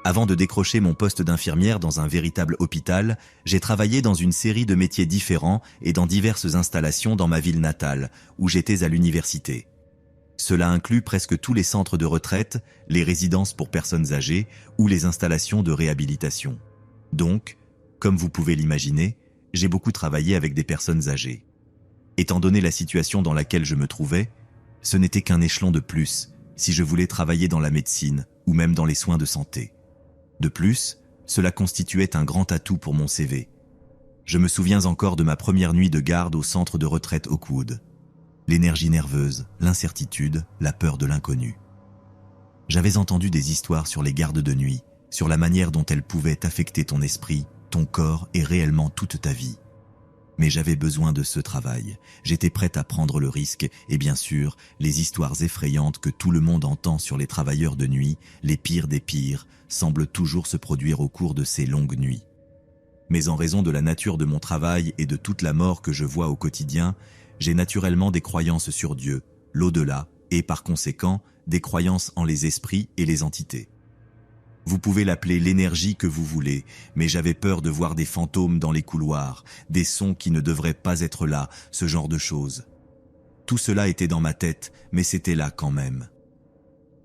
Avant de décrocher mon poste d'infirmière dans un véritable hôpital, j'ai travaillé dans une série de métiers différents et dans diverses installations dans ma ville natale, où j'étais à l'université. Cela inclut presque tous les centres de retraite, les résidences pour personnes âgées ou les installations de réhabilitation. Donc, comme vous pouvez l'imaginer, j'ai beaucoup travaillé avec des personnes âgées. Étant donné la situation dans laquelle je me trouvais, ce n'était qu'un échelon de plus si je voulais travailler dans la médecine ou même dans les soins de santé. De plus, cela constituait un grand atout pour mon CV. Je me souviens encore de ma première nuit de garde au centre de retraite Oakwood. L'énergie nerveuse, l'incertitude, la peur de l'inconnu. J'avais entendu des histoires sur les gardes de nuit, sur la manière dont elles pouvaient affecter ton esprit, ton corps et réellement toute ta vie. Mais j'avais besoin de ce travail, j'étais prête à prendre le risque et bien sûr, les histoires effrayantes que tout le monde entend sur les travailleurs de nuit, les pires des pires, semblent toujours se produire au cours de ces longues nuits. Mais en raison de la nature de mon travail et de toute la mort que je vois au quotidien, j'ai naturellement des croyances sur Dieu, l'au-delà et par conséquent, des croyances en les esprits et les entités. Vous pouvez l'appeler l'énergie que vous voulez, mais j'avais peur de voir des fantômes dans les couloirs, des sons qui ne devraient pas être là, ce genre de choses. Tout cela était dans ma tête, mais c'était là quand même.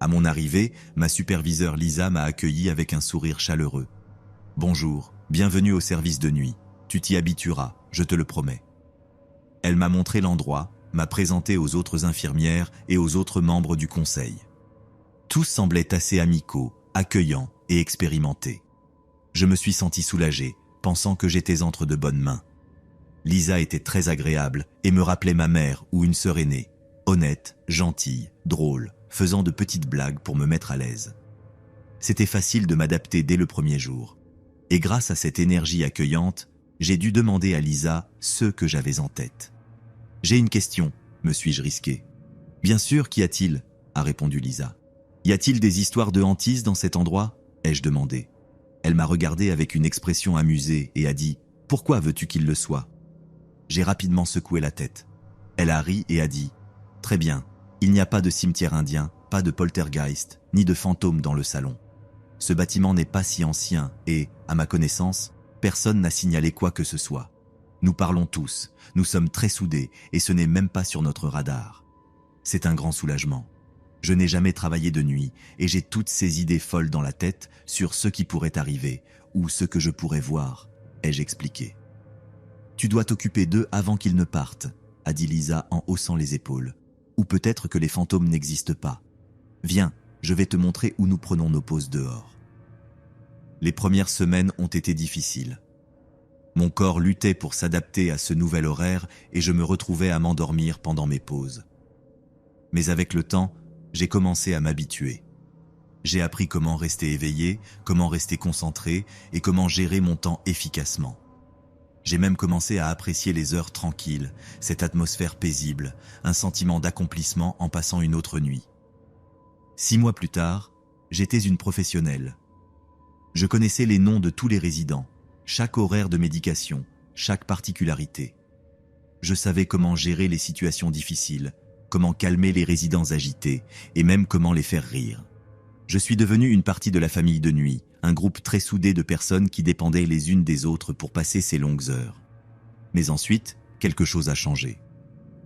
À mon arrivée, ma superviseure Lisa m'a accueilli avec un sourire chaleureux. « Bonjour, bienvenue au service de nuit. Tu t'y habitueras, je te le promets. » Elle m'a montré l'endroit, m'a présenté aux autres infirmières et aux autres membres du conseil. Tous semblaient assez amicaux, accueillants et expérimentés. Je me suis senti soulagé, pensant que j'étais entre de bonnes mains. Lisa était très agréable et me rappelait ma mère ou une sœur aînée, honnête, gentille, drôle, faisant de petites blagues pour me mettre à l'aise. C'était facile de m'adapter dès le premier jour. Et grâce à cette énergie accueillante, j'ai dû demander à Lisa ce que j'avais en tête. « J'ai une question », me suis-je risqué. « Bien sûr, qu'y a-t-il » a répondu Lisa. « Y a-t-il des histoires de hantises dans cet endroit » ai-je demandé. Elle m'a regardé avec une expression amusée et a dit « Pourquoi veux-tu qu'il le soit ?» J'ai rapidement secoué la tête. Elle a ri et a dit « Très bien, il n'y a pas de cimetière indien, pas de poltergeist, ni de fantômes dans le salon. Ce bâtiment n'est pas si ancien et, à ma connaissance, personne n'a signalé quoi que ce soit. Nous parlons tous, nous sommes très soudés et ce n'est même pas sur notre radar. C'est un grand soulagement. Je n'ai jamais travaillé de nuit et j'ai toutes ces idées folles dans la tête sur ce qui pourrait arriver ou ce que je pourrais voir, ai-je expliqué. Tu dois t'occuper d'eux avant qu'ils ne partent, a dit Lisa en haussant les épaules. Ou peut-être que les fantômes n'existent pas. Viens, je vais te montrer où nous prenons nos pauses dehors. Les premières semaines ont été difficiles. Mon corps luttait pour s'adapter à ce nouvel horaire et je me retrouvais à m'endormir pendant mes pauses. Mais avec le temps, j'ai commencé à m'habituer. J'ai appris comment rester éveillé, comment rester concentré et comment gérer mon temps efficacement. J'ai même commencé à apprécier les heures tranquilles, cette atmosphère paisible, un sentiment d'accomplissement en passant une autre nuit. 6 mois plus tard, j'étais une professionnelle. Je connaissais les noms de tous les résidents, chaque horaire de médication, chaque particularité. Je savais comment gérer les situations difficiles, comment calmer les résidents agités et même comment les faire rire. Je suis devenu une partie de la famille de nuit, un groupe très soudé de personnes qui dépendaient les unes des autres pour passer ces longues heures. Mais ensuite, quelque chose a changé.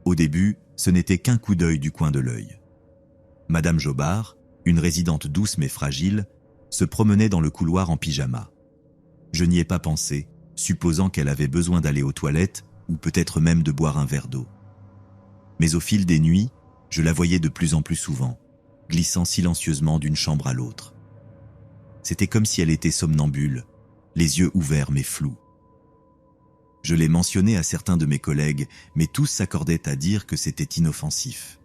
Au début, ce n'était qu'un coup d'œil du coin de l'œil. Madame Jobard, une résidente douce mais fragile, se promenait dans le couloir en pyjama. Je n'y ai pas pensé, supposant qu'elle avait besoin d'aller aux toilettes ou peut-être même de boire un verre d'eau. Mais au fil des nuits, je la voyais de plus en plus souvent, glissant silencieusement d'une chambre à l'autre. C'était comme si elle était somnambule, les yeux ouverts mais flous. Je l'ai mentionné à certains de mes collègues, mais tous s'accordaient à dire que c'était inoffensif.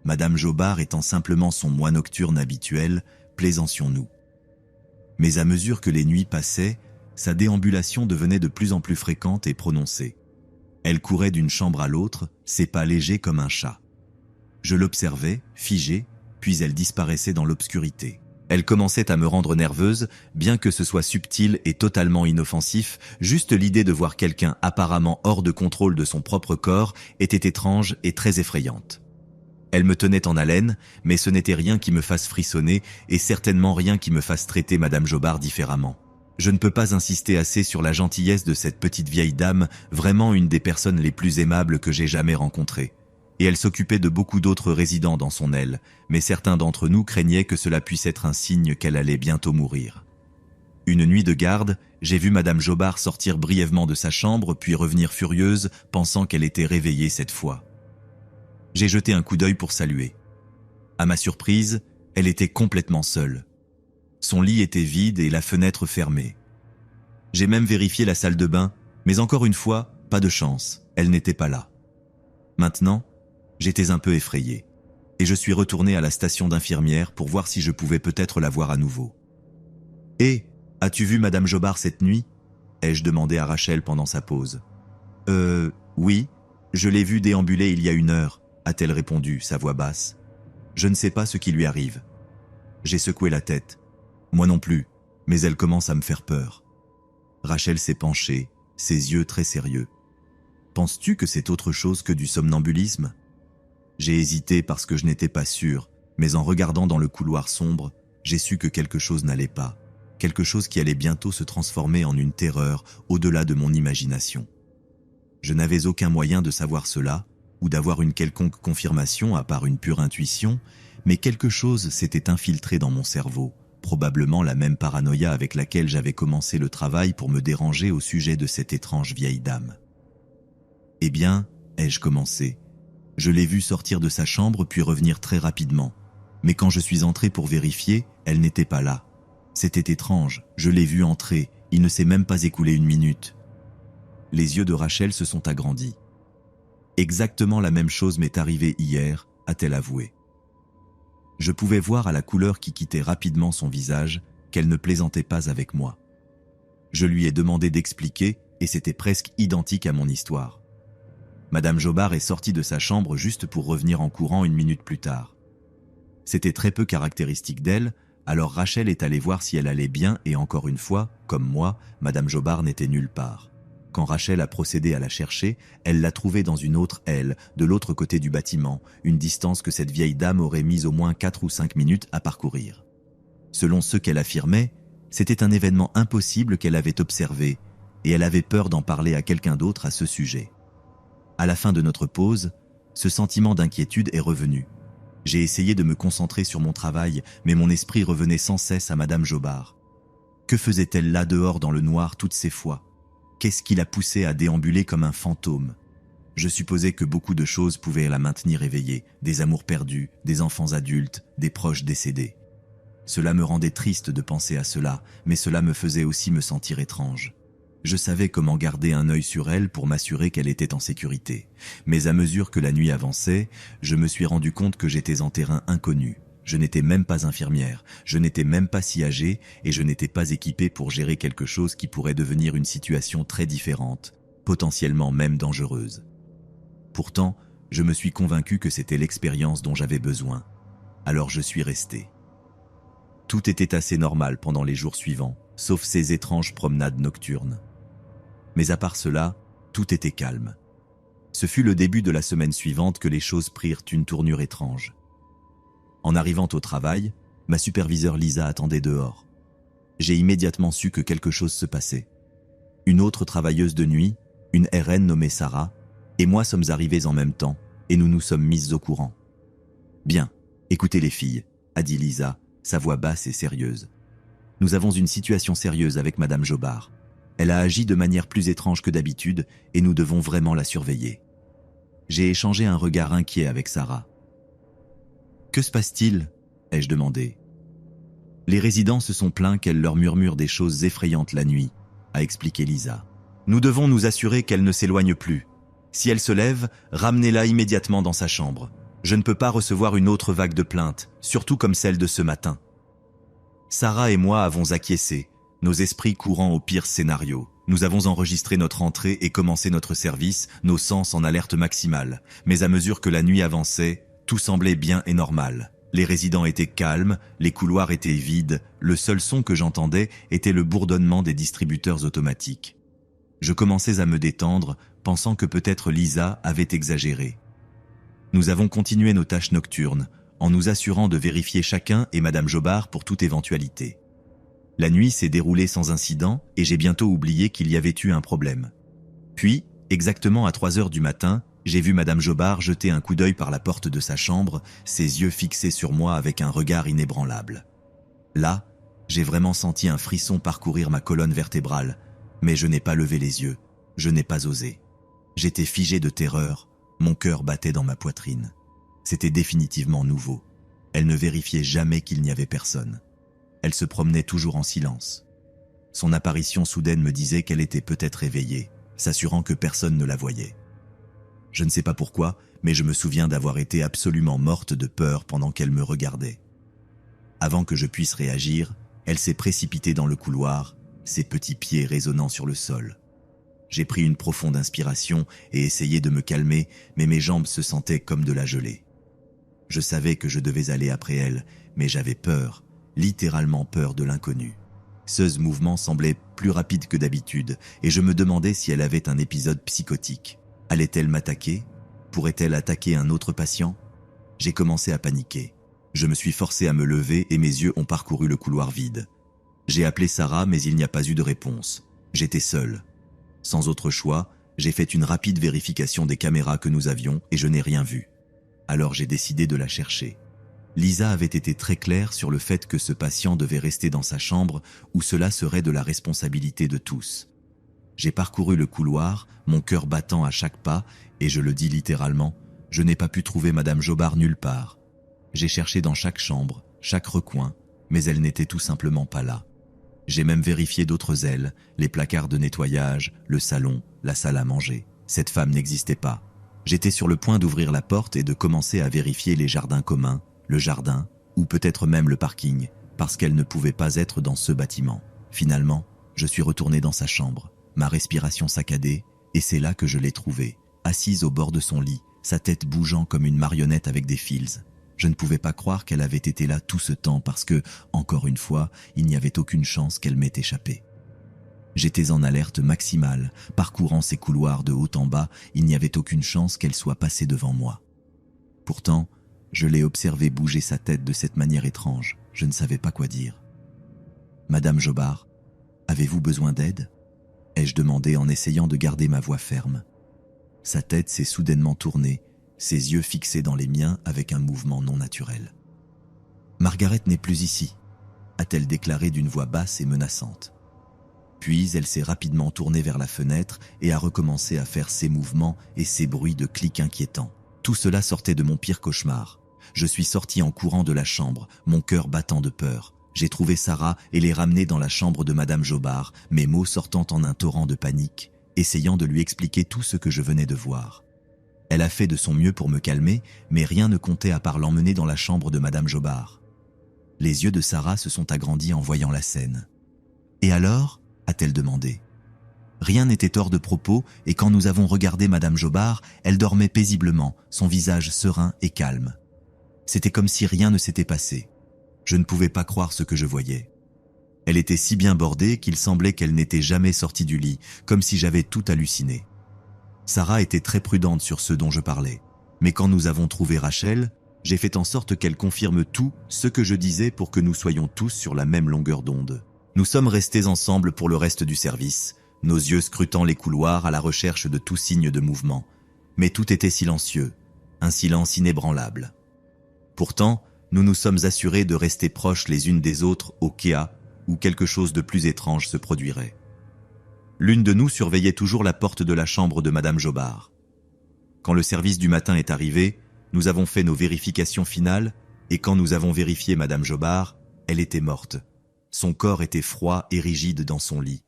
Madame Jobard étant simplement son moi nocturne habituel, plaisantions-nous. Mais à mesure que les nuits passaient, sa déambulation devenait de plus en plus fréquente et prononcée. Elle courait d'une chambre à l'autre, ses pas légers comme un chat. Je l'observais, figé, puis elle disparaissait dans l'obscurité. Elle commençait à me rendre nerveuse, bien que ce soit subtil et totalement inoffensif, juste l'idée de voir quelqu'un apparemment hors de contrôle de son propre corps était étrange et très effrayante. Elle me tenait en haleine, mais ce n'était rien qui me fasse frissonner et certainement rien qui me fasse traiter Madame Jobard différemment. Je ne peux pas insister assez sur la gentillesse de cette petite vieille dame, vraiment une des personnes les plus aimables que j'ai jamais rencontrées. Et elle s'occupait de beaucoup d'autres résidents dans son aile, mais certains d'entre nous craignaient que cela puisse être un signe qu'elle allait bientôt mourir. Une nuit de garde, j'ai vu Madame Jobard sortir brièvement de sa chambre puis revenir furieuse, pensant qu'elle était réveillée cette fois. J'ai jeté un coup d'œil pour saluer. À ma surprise, elle était complètement seule. Son lit était vide et la fenêtre fermée. J'ai même vérifié la salle de bain, mais encore une fois, pas de chance, elle n'était pas là. Maintenant, j'étais un peu effrayé, et je suis retourné à la station d'infirmière pour voir si je pouvais peut-être la voir à nouveau. « Eh, as-tu vu Madame Jobard cette nuit ?» ai-je demandé à Rachel pendant sa pause. « Oui, je l'ai vue déambuler il y a 1 heure, a-t-elle répondu, sa voix basse. « Je ne sais pas ce qui lui arrive. » J'ai secoué la tête. Moi non plus, mais elle commence à me faire peur. Rachel s'est penchée, ses yeux très sérieux. « Penses-tu que c'est autre chose que du somnambulisme ?» J'ai hésité parce que je n'étais pas sûr, mais en regardant dans le couloir sombre, j'ai su que quelque chose n'allait pas, quelque chose qui allait bientôt se transformer en une terreur au-delà de mon imagination. Je n'avais aucun moyen de savoir cela, ou d'avoir une quelconque confirmation à part une pure intuition, mais quelque chose s'était infiltré dans mon cerveau, probablement la même paranoïa avec laquelle j'avais commencé le travail pour me déranger au sujet de cette étrange vieille dame. « Eh bien, ai-je commencé. Je l'ai vue sortir de sa chambre puis revenir très rapidement. Mais quand je suis entré pour vérifier, elle n'était pas là. C'était étrange, je l'ai vue entrer, il ne s'est même pas écoulé 1 minute. » Les yeux de Rachel se sont agrandis. « Exactement la même chose m'est arrivée hier, a-t-elle avoué. » Je pouvais voir à la couleur qui quittait rapidement son visage qu'elle ne plaisantait pas avec moi. Je lui ai demandé d'expliquer et c'était presque identique à mon histoire. Madame Jobard est sortie de sa chambre juste pour revenir en courant 1 minute plus tard. C'était très peu caractéristique d'elle, alors Rachel est allée voir si elle allait bien et encore une fois, comme moi, Madame Jobard n'était nulle part. Quand Rachel a procédé à la chercher, elle l'a trouvée dans une autre aile, de l'autre côté du bâtiment, une distance que cette vieille dame aurait mise au moins 4 ou 5 minutes à parcourir. Selon ce qu'elle affirmait, c'était un événement impossible qu'elle avait observé, et elle avait peur d'en parler à quelqu'un d'autre à ce sujet. À la fin de notre pause, ce sentiment d'inquiétude est revenu. J'ai essayé de me concentrer sur mon travail, mais mon esprit revenait sans cesse à Madame Jobard. Que faisait-elle là dehors dans le noir toutes ces fois ? Qu'est-ce qui la poussait à déambuler comme un fantôme ? Je supposais que beaucoup de choses pouvaient la maintenir éveillée, des amours perdus, des enfants adultes, des proches décédés. Cela me rendait triste de penser à cela, mais cela me faisait aussi me sentir étrange. Je savais comment garder un œil sur elle pour m'assurer qu'elle était en sécurité. Mais à mesure que la nuit avançait, je me suis rendu compte que j'étais en terrain inconnu. Je n'étais même pas infirmière, je n'étais même pas si âgée et je n'étais pas équipée pour gérer quelque chose qui pourrait devenir une situation très différente, potentiellement même dangereuse. Pourtant, je me suis convaincu que c'était l'expérience dont j'avais besoin. Alors je suis resté. Tout était assez normal pendant les jours suivants, sauf ces étranges promenades nocturnes. Mais à part cela, tout était calme. Ce fut le début de la semaine suivante que les choses prirent une tournure étrange. En arrivant au travail, ma superviseure Lisa attendait dehors. J'ai immédiatement su que quelque chose se passait. Une autre travailleuse de nuit, une RN nommée Sarah, et moi sommes arrivés en même temps, et nous nous sommes mises au courant. « Bien, écoutez les filles, » a dit Lisa, sa voix basse et sérieuse. « Nous avons une situation sérieuse avec Madame Jobard. Elle a agi de manière plus étrange que d'habitude, et nous devons vraiment la surveiller. » J'ai échangé un regard inquiet avec Sarah. « Que se passe-t-il » ai-je demandé. « Les résidents se sont plaints qu'elle leur murmure des choses effrayantes la nuit, » a expliqué Lisa. « Nous devons nous assurer qu'elle ne s'éloigne plus. Si elle se lève, ramenez-la immédiatement dans sa chambre. Je ne peux pas recevoir une autre vague de plaintes, surtout comme celle de ce matin. » Sarah et moi avons acquiescé, nos esprits courant au pire scénario. Nous avons enregistré notre entrée et commencé notre service, nos sens en alerte maximale. Mais à mesure que la nuit avançait, tout semblait bien et normal. Les résidents étaient calmes, les couloirs étaient vides, le seul son que j'entendais était le bourdonnement des distributeurs automatiques. Je commençais à me détendre, pensant que peut-être Lisa avait exagéré. Nous avons continué nos tâches nocturnes, en nous assurant de vérifier chacun et Madame Jobard pour toute éventualité. La nuit s'est déroulée sans incident et j'ai bientôt oublié qu'il y avait eu un problème. Puis, exactement à 3 heures du matin, j'ai vu Madame Jobard jeter un coup d'œil par la porte de sa chambre, ses yeux fixés sur moi avec un regard inébranlable. Là, j'ai vraiment senti un frisson parcourir ma colonne vertébrale, mais je n'ai pas levé les yeux, je n'ai pas osé. J'étais figé de terreur, mon cœur battait dans ma poitrine. C'était définitivement nouveau. Elle ne vérifiait jamais qu'il n'y avait personne. Elle se promenait toujours en silence. Son apparition soudaine me disait qu'elle était peut-être éveillée, s'assurant que personne ne la voyait. Je ne sais pas pourquoi, mais je me souviens d'avoir été absolument morte de peur pendant qu'elle me regardait. Avant que je puisse réagir, elle s'est précipitée dans le couloir, ses petits pieds résonnant sur le sol. J'ai pris une profonde inspiration et essayé de me calmer, mais mes jambes se sentaient comme de la gelée. Je savais que je devais aller après elle, mais j'avais peur, littéralement peur de l'inconnu. Ce mouvement semblait plus rapide que d'habitude, et je me demandais si elle avait un épisode psychotique. Allait-elle m'attaquer? Pourrait-elle attaquer un autre patient? J'ai commencé à paniquer. Je me suis forcé à me lever et mes yeux ont parcouru le couloir vide. J'ai appelé Sarah, mais il n'y a pas eu de réponse. J'étais seul. Sans autre choix, j'ai fait une rapide vérification des caméras que nous avions et je n'ai rien vu. Alors j'ai décidé de la chercher. Lisa avait été très claire sur le fait que ce patient devait rester dans sa chambre où cela serait de la responsabilité de tous. J'ai parcouru le couloir, mon cœur battant à chaque pas, et je le dis littéralement, je n'ai pas pu trouver Madame Jobard nulle part. J'ai cherché dans chaque chambre, chaque recoin, mais elle n'était tout simplement pas là. J'ai même vérifié d'autres ailes, les placards de nettoyage, le salon, la salle à manger. Cette femme n'existait pas. J'étais sur le point d'ouvrir la porte et de commencer à vérifier les jardins communs, le jardin, ou peut-être même le parking, parce qu'elle ne pouvait pas être dans ce bâtiment. Finalement, je suis retourné dans sa chambre, ma respiration saccadée, et c'est là que je l'ai trouvée, assise au bord de son lit, sa tête bougeant comme une marionnette avec des fils. Je ne pouvais pas croire qu'elle avait été là tout ce temps parce que, encore une fois, il n'y avait aucune chance qu'elle m'ait échappé. J'étais en alerte maximale, parcourant ces couloirs de haut en bas, il n'y avait aucune chance qu'elle soit passée devant moi. Pourtant, je l'ai observé bouger sa tête de cette manière étrange, je ne savais pas quoi dire. « Madame Jobard, avez-vous besoin d'aide ?» ai-je demandé en essayant de garder ma voix ferme. Sa tête s'est soudainement tournée, ses yeux fixés dans les miens avec un mouvement non naturel. « Margaret n'est plus ici », a-t-elle déclaré d'une voix basse et menaçante. Puis elle s'est rapidement tournée vers la fenêtre et a recommencé à faire ses mouvements et ses bruits de clics inquiétants. Tout cela sortait de mon pire cauchemar. Je suis sorti en courant de la chambre, mon cœur battant de peur. J'ai trouvé Sarah et l'ai ramenée dans la chambre de Madame Jobard, mes mots sortant en un torrent de panique, essayant de lui expliquer tout ce que je venais de voir. Elle a fait de son mieux pour me calmer, mais rien ne comptait à part l'emmener dans la chambre de Madame Jobard. Les yeux de Sarah se sont agrandis en voyant la scène. « Et alors ?» a-t-elle demandé. Rien n'était hors de propos et quand nous avons regardé Madame Jobard, elle dormait paisiblement, son visage serein et calme. C'était comme si rien ne s'était passé. Je ne pouvais pas croire ce que je voyais. Elle était si bien bordée qu'il semblait qu'elle n'était jamais sortie du lit, comme si j'avais tout halluciné. Sarah était très prudente sur ce dont je parlais, mais quand nous avons trouvé Rachel, j'ai fait en sorte qu'elle confirme tout ce que je disais pour que nous soyons tous sur la même longueur d'onde. Nous sommes restés ensemble pour le reste du service, nos yeux scrutant les couloirs à la recherche de tout signe de mouvement. Mais tout était silencieux, un silence inébranlable. Pourtant, nous nous sommes assurés de rester proches les unes des autres au cas où quelque chose de plus étrange se produirait. L'une de nous surveillait toujours la porte de la chambre de Madame Jobard. Quand le service du matin est arrivé, nous avons fait nos vérifications finales et quand nous avons vérifié Madame Jobard, elle était morte. Son corps était froid et rigide dans son lit.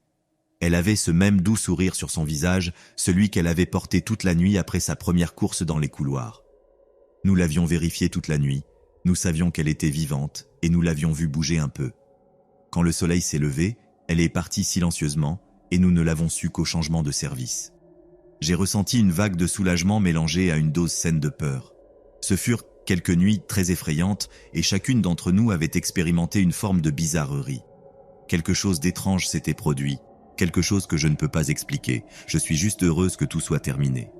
Elle avait ce même doux sourire sur son visage, celui qu'elle avait porté toute la nuit après sa première course dans les couloirs. Nous l'avions vérifiée toute la nuit, nous savions qu'elle était vivante et nous l'avions vue bouger un peu. Quand le soleil s'est levé, elle est partie silencieusement et nous ne l'avons su qu'au changement de service. J'ai ressenti une vague de soulagement mélangée à une dose saine de peur. Ce furent quelques nuits très effrayantes et chacune d'entre nous avait expérimenté une forme de bizarrerie. Quelque chose d'étrange s'était produit, quelque chose que je ne peux pas expliquer. Je suis juste heureuse que tout soit terminé.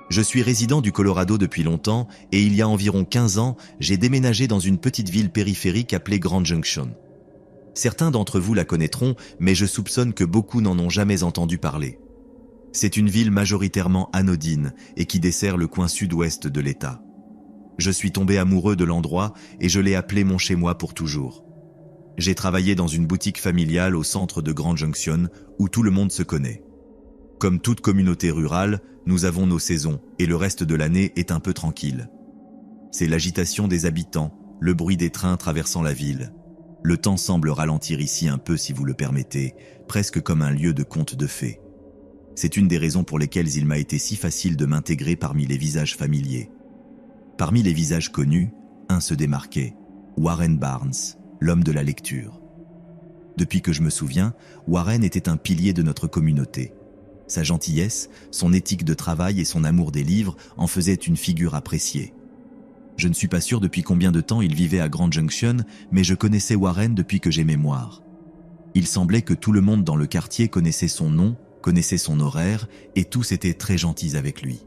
Je suis résident du Colorado depuis longtemps et il y a environ 15 ans, j'ai déménagé dans une petite ville périphérique appelée Grand Junction. Certains d'entre vous la connaîtront, mais je soupçonne que beaucoup n'en ont jamais entendu parler. C'est une ville majoritairement anodine et qui dessert le coin sud-ouest de l'État. Je suis tombé amoureux de l'endroit et je l'ai appelé mon chez-moi pour toujours. J'ai travaillé dans une boutique familiale au centre de Grand Junction où tout le monde se connaît. Comme toute communauté rurale, nous avons nos saisons et le reste de l'année est un peu tranquille. C'est l'agitation des habitants, le bruit des trains traversant la ville. Le temps semble ralentir ici un peu si vous le permettez, presque comme un lieu de conte de fées. C'est une des raisons pour lesquelles il m'a été si facile de m'intégrer parmi les visages familiers. Parmi les visages connus, un se démarquait, Warren Barnes, l'homme de la lecture. Depuis que je me souviens, Warren était un pilier de notre communauté. Sa gentillesse, son éthique de travail et son amour des livres en faisaient une figure appréciée. Je ne suis pas sûr depuis combien de temps il vivait à Grand Junction, mais je connaissais Warren depuis que j'ai mémoire. Il semblait que tout le monde dans le quartier connaissait son nom, connaissait son horaire, et tous étaient très gentils avec lui.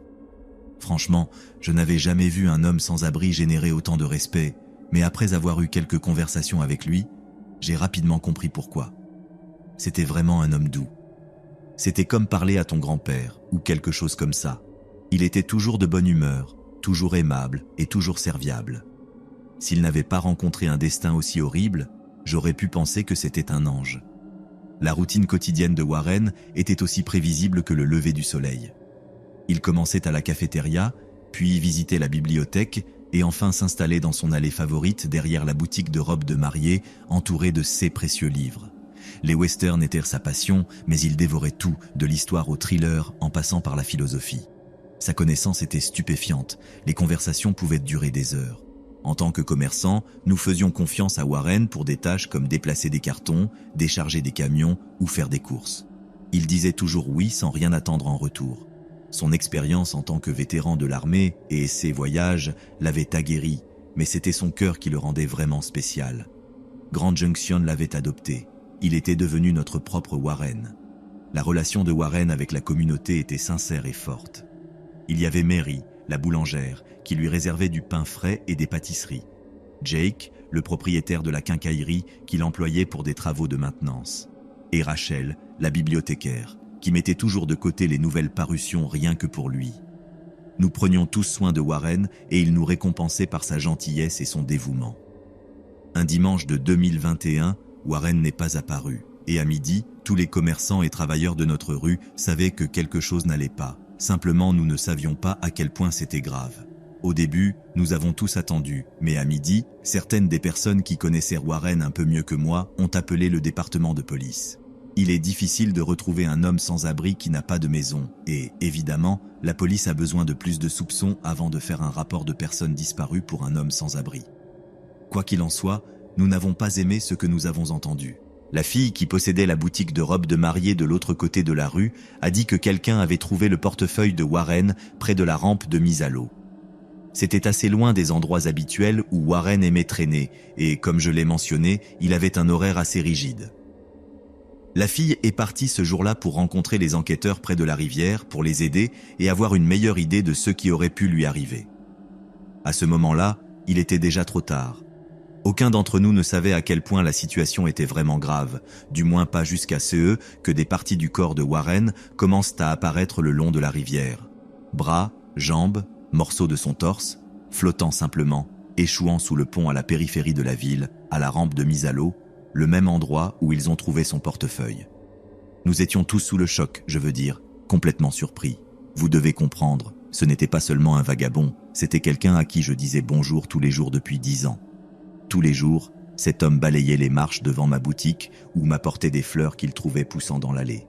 Franchement, je n'avais jamais vu un homme sans abri générer autant de respect, mais après avoir eu quelques conversations avec lui, j'ai rapidement compris pourquoi. C'était vraiment un homme doux. C'était comme parler à ton grand-père, ou quelque chose comme ça. Il était toujours de bonne humeur, toujours aimable et toujours serviable. S'il n'avait pas rencontré un destin aussi horrible, j'aurais pu penser que c'était un ange. La routine quotidienne de Warren était aussi prévisible que le lever du soleil. Il commençait à la cafétéria, puis visitait la bibliothèque et enfin s'installait dans son allée favorite derrière la boutique de robes de mariée entourée de ses précieux livres. Les westerns étaient sa passion, mais il dévorait tout, de l'histoire au thriller en passant par la philosophie. Sa connaissance était stupéfiante, les conversations pouvaient durer des heures. En tant que commerçant, nous faisions confiance à Warren pour des tâches comme déplacer des cartons, décharger des camions ou faire des courses. Il disait toujours oui sans rien attendre en retour. Son expérience en tant que vétéran de l'armée et ses voyages l'avaient aguerri, mais c'était son cœur qui le rendait vraiment spécial. Grand Junction l'avait adopté. Il était devenu notre propre Warren. La relation de Warren avec la communauté était sincère et forte. Il y avait Mary, la boulangère, qui lui réservait du pain frais et des pâtisseries. Jake, le propriétaire de la quincaillerie, qui l'employait pour des travaux de maintenance. Et Rachel, la bibliothécaire, qui mettait toujours de côté les nouvelles parutions rien que pour lui. Nous prenions tous soin de Warren et il nous récompensait par sa gentillesse et son dévouement. Un dimanche de 2021, Warren n'est pas apparu, et à midi, tous les commerçants et travailleurs de notre rue savaient que quelque chose n'allait pas. Simplement, nous ne savions pas à quel point c'était grave. Au début, nous avons tous attendu, mais à midi, certaines des personnes qui connaissaient Warren un peu mieux que moi ont appelé le département de police. Il est difficile de retrouver un homme sans abri qui n'a pas de maison, et, évidemment, la police a besoin de plus de soupçons avant de faire un rapport de personnes disparues pour un homme sans abri. Quoi qu'il en soit, nous n'avons pas aimé ce que nous avons entendu. La fille qui possédait la boutique de robes de mariée de l'autre côté de la rue a dit que quelqu'un avait trouvé le portefeuille de Warren près de la rampe de mise à l'eau. C'était assez loin des endroits habituels où Warren aimait traîner et, comme je l'ai mentionné, il avait un horaire assez rigide. La fille est partie ce jour-là pour rencontrer les enquêteurs près de la rivière pour les aider et avoir une meilleure idée de ce qui aurait pu lui arriver. À ce moment-là, il était déjà trop tard. Aucun d'entre nous ne savait à quel point la situation était vraiment grave, du moins pas jusqu'à ce que des parties du corps de Warren commencent à apparaître le long de la rivière. Bras, jambes, morceaux de son torse, flottant simplement, échouant sous le pont à la périphérie de la ville, à la rampe de mise à l'eau, le même endroit où ils ont trouvé son portefeuille. Nous étions tous sous le choc, je veux dire, complètement surpris. Vous devez comprendre, ce n'était pas seulement un vagabond, c'était quelqu'un à qui je disais bonjour tous les jours depuis 10 ans. Tous les jours, cet homme balayait les marches devant ma boutique ou m'apportait des fleurs qu'il trouvait poussant dans l'allée.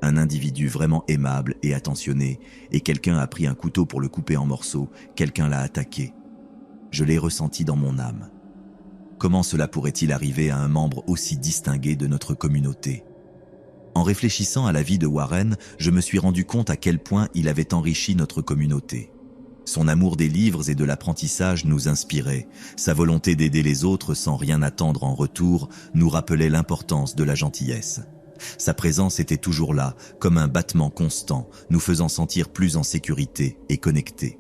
Un individu vraiment aimable et attentionné, et quelqu'un a pris un couteau pour le couper en morceaux, quelqu'un l'a attaqué. Je l'ai ressenti dans mon âme. Comment cela pourrait-il arriver à un membre aussi distingué de notre communauté ? En réfléchissant à la vie de Warren, je me suis rendu compte à quel point il avait enrichi notre communauté. Son amour des livres et de l'apprentissage nous inspirait. Sa volonté d'aider les autres sans rien attendre en retour nous rappelait l'importance de la gentillesse. Sa présence était toujours là, comme un battement constant, nous faisant sentir plus en sécurité et connectés.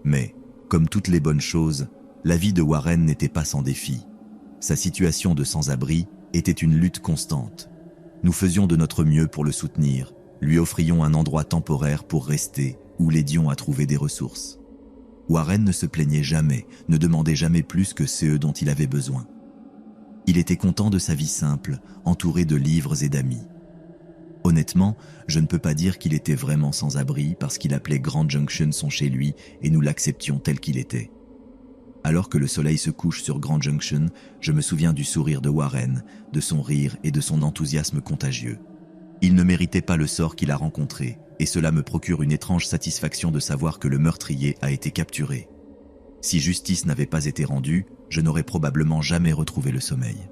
Mais, comme toutes les bonnes choses, la vie de Warren n'était pas sans défi. Sa situation de sans-abri était une lutte constante. Nous faisions de notre mieux pour le soutenir, lui offrions un endroit temporaire pour rester, ou l'aidions à trouver des ressources. Warren ne se plaignait jamais, ne demandait jamais plus que ce dont il avait besoin. Il était content de sa vie simple, entouré de livres et d'amis. Honnêtement, je ne peux pas dire qu'il était vraiment sans abri parce qu'il appelait Grand Junction son chez lui et nous l'acceptions tel qu'il était. Alors que le soleil se couche sur Grand Junction, je me souviens du sourire de Warren, de son rire et de son enthousiasme contagieux. Il ne méritait pas le sort qu'il a rencontré, et cela me procure une étrange satisfaction de savoir que le meurtrier a été capturé. Si justice n'avait pas été rendue, je n'aurais probablement jamais retrouvé le sommeil.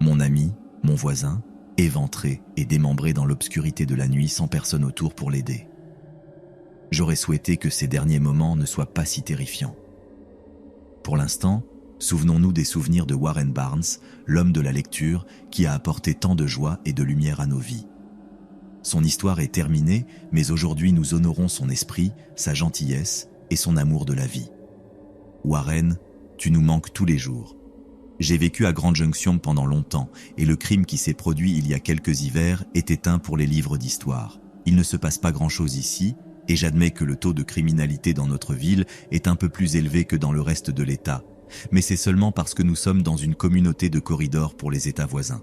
Mon ami, mon voisin, éventré et démembré dans l'obscurité de la nuit sans personne autour pour l'aider. J'aurais souhaité que ces derniers moments ne soient pas si terrifiants. Pour l'instant, souvenons-nous des souvenirs de Warren Barnes, l'homme de la lecture qui a apporté tant de joie et de lumière à nos vies. Son histoire est terminée, mais aujourd'hui nous honorons son esprit, sa gentillesse et son amour de la vie. Warren, tu nous manques tous les jours. J'ai vécu à Grand Junction pendant longtemps et le crime qui s'est produit il y a quelques hivers est éteint pour les livres d'histoire. Il ne se passe pas grand-chose ici et j'admets que le taux de criminalité dans notre ville est un peu plus élevé que dans le reste de l'État. Mais c'est seulement parce que nous sommes dans une communauté de corridors pour les États voisins.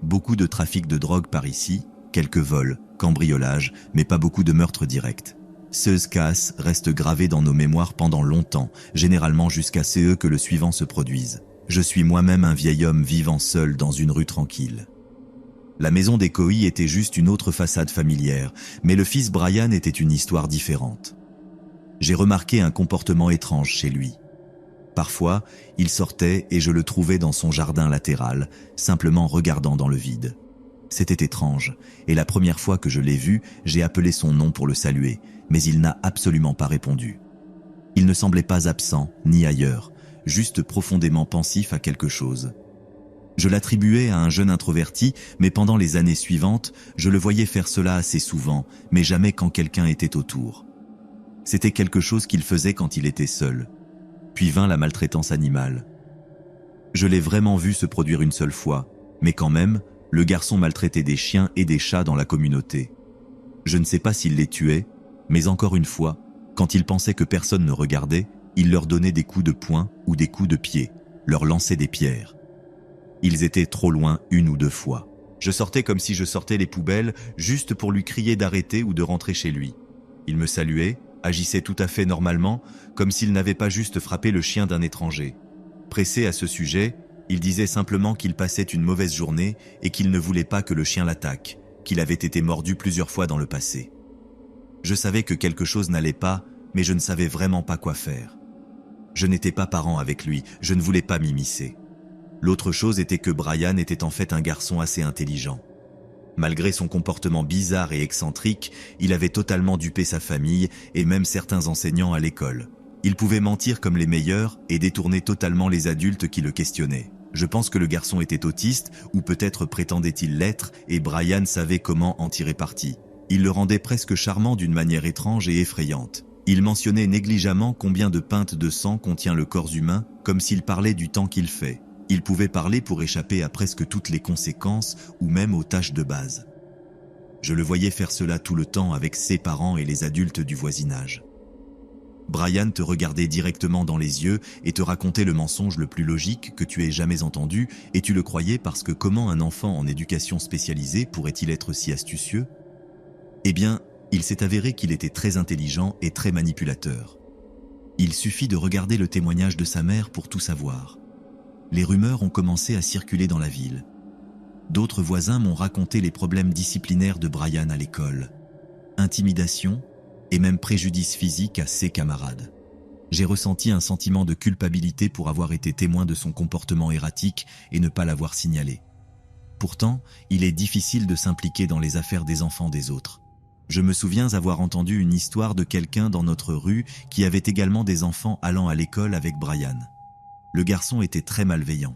Beaucoup de trafic de drogue par ici, quelques vols, cambriolages, mais pas beaucoup de meurtres directs. Ce cas reste gravé dans nos mémoires pendant longtemps, généralement jusqu'à ce que le suivant se produise. Je suis moi-même un vieil homme vivant seul dans une rue tranquille. La maison des Cohy était juste une autre façade familière, mais le fils Brian était une histoire différente. J'ai remarqué un comportement étrange chez lui. Parfois, il sortait et je le trouvais dans son jardin latéral, simplement regardant dans le vide. C'était étrange, et la première fois que je l'ai vu, j'ai appelé son nom pour le saluer, mais il n'a absolument pas répondu. Il ne semblait pas absent, ni ailleurs, juste profondément pensif à quelque chose. Je l'attribuais à un jeune introverti, mais pendant les années suivantes, je le voyais faire cela assez souvent, mais jamais quand quelqu'un était autour. C'était quelque chose qu'il faisait quand il était seul. Puis vint la maltraitance animale. Je l'ai vraiment vu se produire une seule fois, mais quand même, le garçon maltraitait des chiens et des chats dans la communauté. Je ne sais pas s'il les tuait, mais encore une fois, quand il pensait que personne ne regardait, il leur donnait des coups de poing ou des coups de pied, leur lançait des pierres. Ils étaient trop loin une ou deux fois. Je sortais comme si je sortais les poubelles, juste pour lui crier d'arrêter ou de rentrer chez lui. Il me saluait, agissait tout à fait normalement, comme s'il n'avait pas juste frappé le chien d'un étranger. Pressé à ce sujet, il disait simplement qu'il passait une mauvaise journée et qu'il ne voulait pas que le chien l'attaque, qu'il avait été mordu plusieurs fois dans le passé. Je savais que quelque chose n'allait pas, mais je ne savais vraiment pas quoi faire. Je n'étais pas parent avec lui, je ne voulais pas m'immiscer. L'autre chose était que Brian était en fait un garçon assez intelligent. Malgré son comportement bizarre et excentrique, il avait totalement dupé sa famille et même certains enseignants à l'école. Il pouvait mentir comme les meilleurs et détourner totalement les adultes qui le questionnaient. Je pense que le garçon était autiste, ou peut-être prétendait-il l'être, et Brian savait comment en tirer parti. Il le rendait presque charmant d'une manière étrange et effrayante. Il mentionnait négligemment combien de pintes de sang contient le corps humain, comme s'il parlait du temps qu'il fait. Il pouvait parler pour échapper à presque toutes les conséquences ou même aux tâches de base. Je le voyais faire cela tout le temps avec ses parents et les adultes du voisinage. Brian te regardait directement dans les yeux et te racontait le mensonge le plus logique que tu aies jamais entendu, et tu le croyais parce que comment un enfant en éducation spécialisée pourrait-il être si astucieux ? Eh bien, il s'est avéré qu'il était très intelligent et très manipulateur. Il suffit de regarder le témoignage de sa mère pour tout savoir. Les rumeurs ont commencé à circuler dans la ville. D'autres voisins m'ont raconté les problèmes disciplinaires de Brian à l'école. Intimidation et même préjudice physique à ses camarades. J'ai ressenti un sentiment de culpabilité pour avoir été témoin de son comportement erratique et ne pas l'avoir signalé. Pourtant, il est difficile de s'impliquer dans les affaires des enfants des autres. Je me souviens avoir entendu une histoire de quelqu'un dans notre rue qui avait également des enfants allant à l'école avec Brian. Le garçon était très malveillant.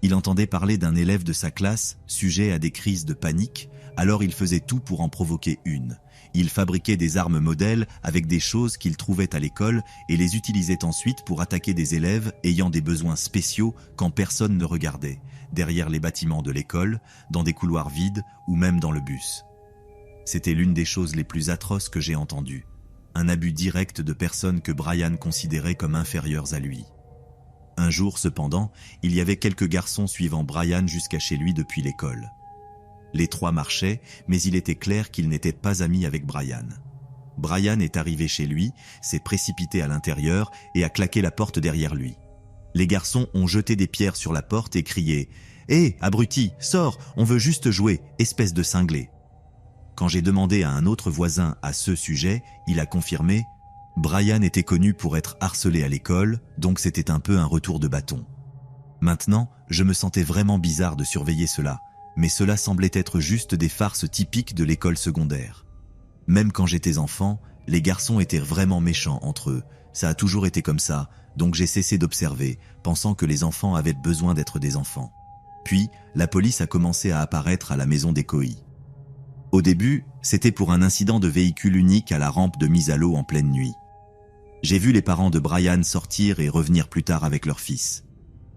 Il entendait parler d'un élève de sa classe, sujet à des crises de panique, alors il faisait tout pour en provoquer une. Il fabriquait des armes modèles avec des choses qu'il trouvait à l'école et les utilisait ensuite pour attaquer des élèves ayant des besoins spéciaux quand personne ne regardait, derrière les bâtiments de l'école, dans des couloirs vides ou même dans le bus. C'était l'une des choses les plus atroces que j'ai entendues. Un abus direct de personnes que Brian considérait comme inférieures à lui. Un jour, cependant, il y avait quelques garçons suivant Brian jusqu'à chez lui depuis l'école. Les trois marchaient, mais il était clair qu'ils n'étaient pas amis avec Brian. Brian est arrivé chez lui, s'est précipité à l'intérieur et a claqué la porte derrière lui. Les garçons ont jeté des pierres sur la porte et crié « Hé, abruti, sors, on veut juste jouer, espèce de cinglé !» Quand j'ai demandé à un autre voisin à ce sujet, il a confirmé « Brian était connu pour être harcelé à l'école, donc c'était un peu un retour de bâton. » Maintenant, je me sentais vraiment bizarre de surveiller cela, mais cela semblait être juste des farces typiques de l'école secondaire. Même quand j'étais enfant, les garçons étaient vraiment méchants entre eux. Ça a toujours été comme ça, donc j'ai cessé d'observer, pensant que les enfants avaient besoin d'être des enfants. Puis, la police a commencé à apparaître à la maison des Cohy. Au début, c'était pour un incident de véhicule unique à la rampe de mise à l'eau en pleine nuit. J'ai vu les parents de Brian sortir et revenir plus tard avec leur fils.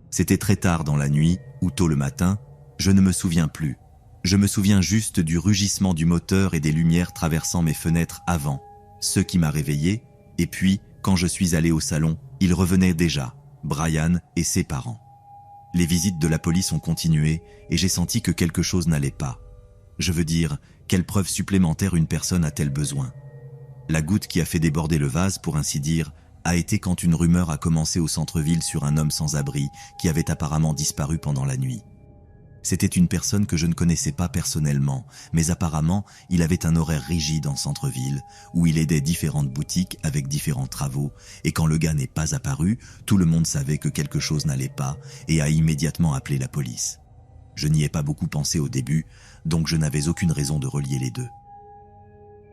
C'était très tard dans la nuit, ou tôt le matin, je ne me souviens plus. Je me souviens juste du rugissement du moteur et des lumières traversant mes fenêtres avant, ce qui m'a réveillé, et puis, quand je suis allé au salon, ils revenaient déjà, Brian et ses parents. Les visites de la police ont continué et j'ai senti que quelque chose n'allait pas. Je veux dire, quelle preuve supplémentaire une personne a-t-elle besoin? La goutte qui a fait déborder le vase, pour ainsi dire, a été quand une rumeur a commencé au centre-ville sur un homme sans abri qui avait apparemment disparu pendant la nuit. C'était une personne que je ne connaissais pas personnellement, mais apparemment, il avait un horaire rigide en centre-ville, où il aidait différentes boutiques avec différents travaux, et quand le gars n'est pas apparu, tout le monde savait que quelque chose n'allait pas et a immédiatement appelé la police. Je n'y ai pas beaucoup pensé au début, donc je n'avais aucune raison de relier les deux.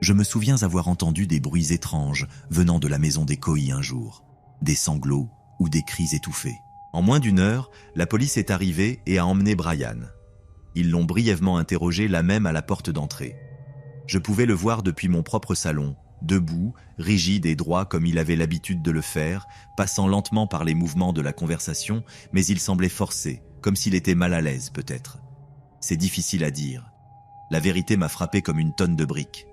Je me souviens avoir entendu des bruits étranges venant de la maison des Cohy un jour, des sanglots ou des cris étouffés. En moins d'une heure, la police est arrivée et a emmené Brian. Ils l'ont brièvement interrogé là même à la porte d'entrée. Je pouvais le voir depuis mon propre salon, debout, rigide et droit comme il avait l'habitude de le faire, passant lentement par les mouvements de la conversation, mais il semblait forcé, comme s'il était mal à l'aise peut-être. C'est difficile à dire. La vérité m'a frappé comme une tonne de briques.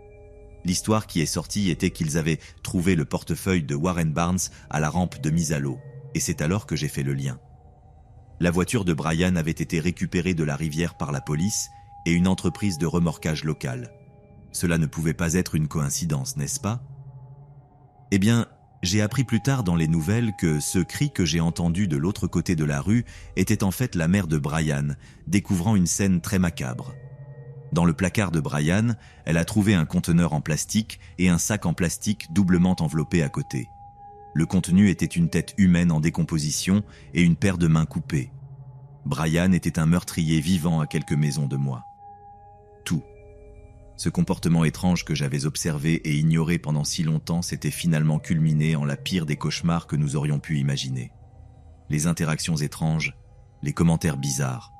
L'histoire qui est sortie était qu'ils avaient trouvé le portefeuille de Warren Barnes à la rampe de mise à l'eau, et c'est alors que j'ai fait le lien. La voiture de Brian avait été récupérée de la rivière par la police et une entreprise de remorquage locale. Cela ne pouvait pas être une coïncidence, n'est-ce pas? Eh bien, j'ai appris plus tard dans les nouvelles que ce cri que j'ai entendu de l'autre côté de la rue était en fait la mère de Brian, découvrant une scène très macabre. Dans le placard de Brian, elle a trouvé un conteneur en plastique et un sac en plastique doublement enveloppé à côté. Le contenu était une tête humaine en décomposition et une paire de mains coupées. Brian était un meurtrier vivant à quelques maisons de moi. Tout. Ce comportement étrange que j'avais observé et ignoré pendant si longtemps s'était finalement culminé en la pire des cauchemars que nous aurions pu imaginer. Les interactions étranges, les commentaires bizarres.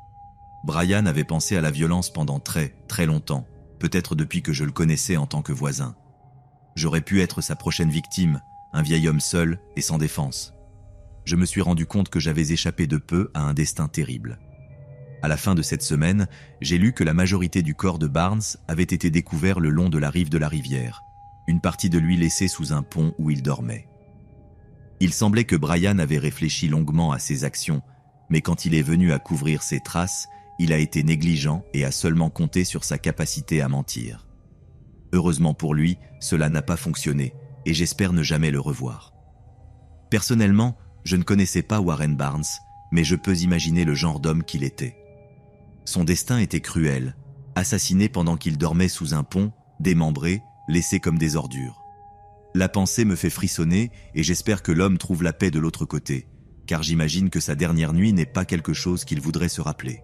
Brian avait pensé à la violence pendant très, très longtemps, peut-être depuis que je le connaissais en tant que voisin. J'aurais pu être sa prochaine victime, un vieil homme seul et sans défense. Je me suis rendu compte que j'avais échappé de peu à un destin terrible. À la fin de cette semaine, j'ai lu que la majorité du corps de Barnes avait été découvert le long de la rive de la rivière, une partie de lui laissée sous un pont où il dormait. Il semblait que Brian avait réfléchi longuement à ses actions, mais quand il est venu à couvrir ses traces, il a été négligent et a seulement compté sur sa capacité à mentir. Heureusement pour lui, cela n'a pas fonctionné, et j'espère ne jamais le revoir. Personnellement, je ne connaissais pas Warren Barnes, mais je peux imaginer le genre d'homme qu'il était. Son destin était cruel, assassiné pendant qu'il dormait sous un pont, démembré, laissé comme des ordures. La pensée me fait frissonner et j'espère que l'homme trouve la paix de l'autre côté, car j'imagine que sa dernière nuit n'est pas quelque chose qu'il voudrait se rappeler.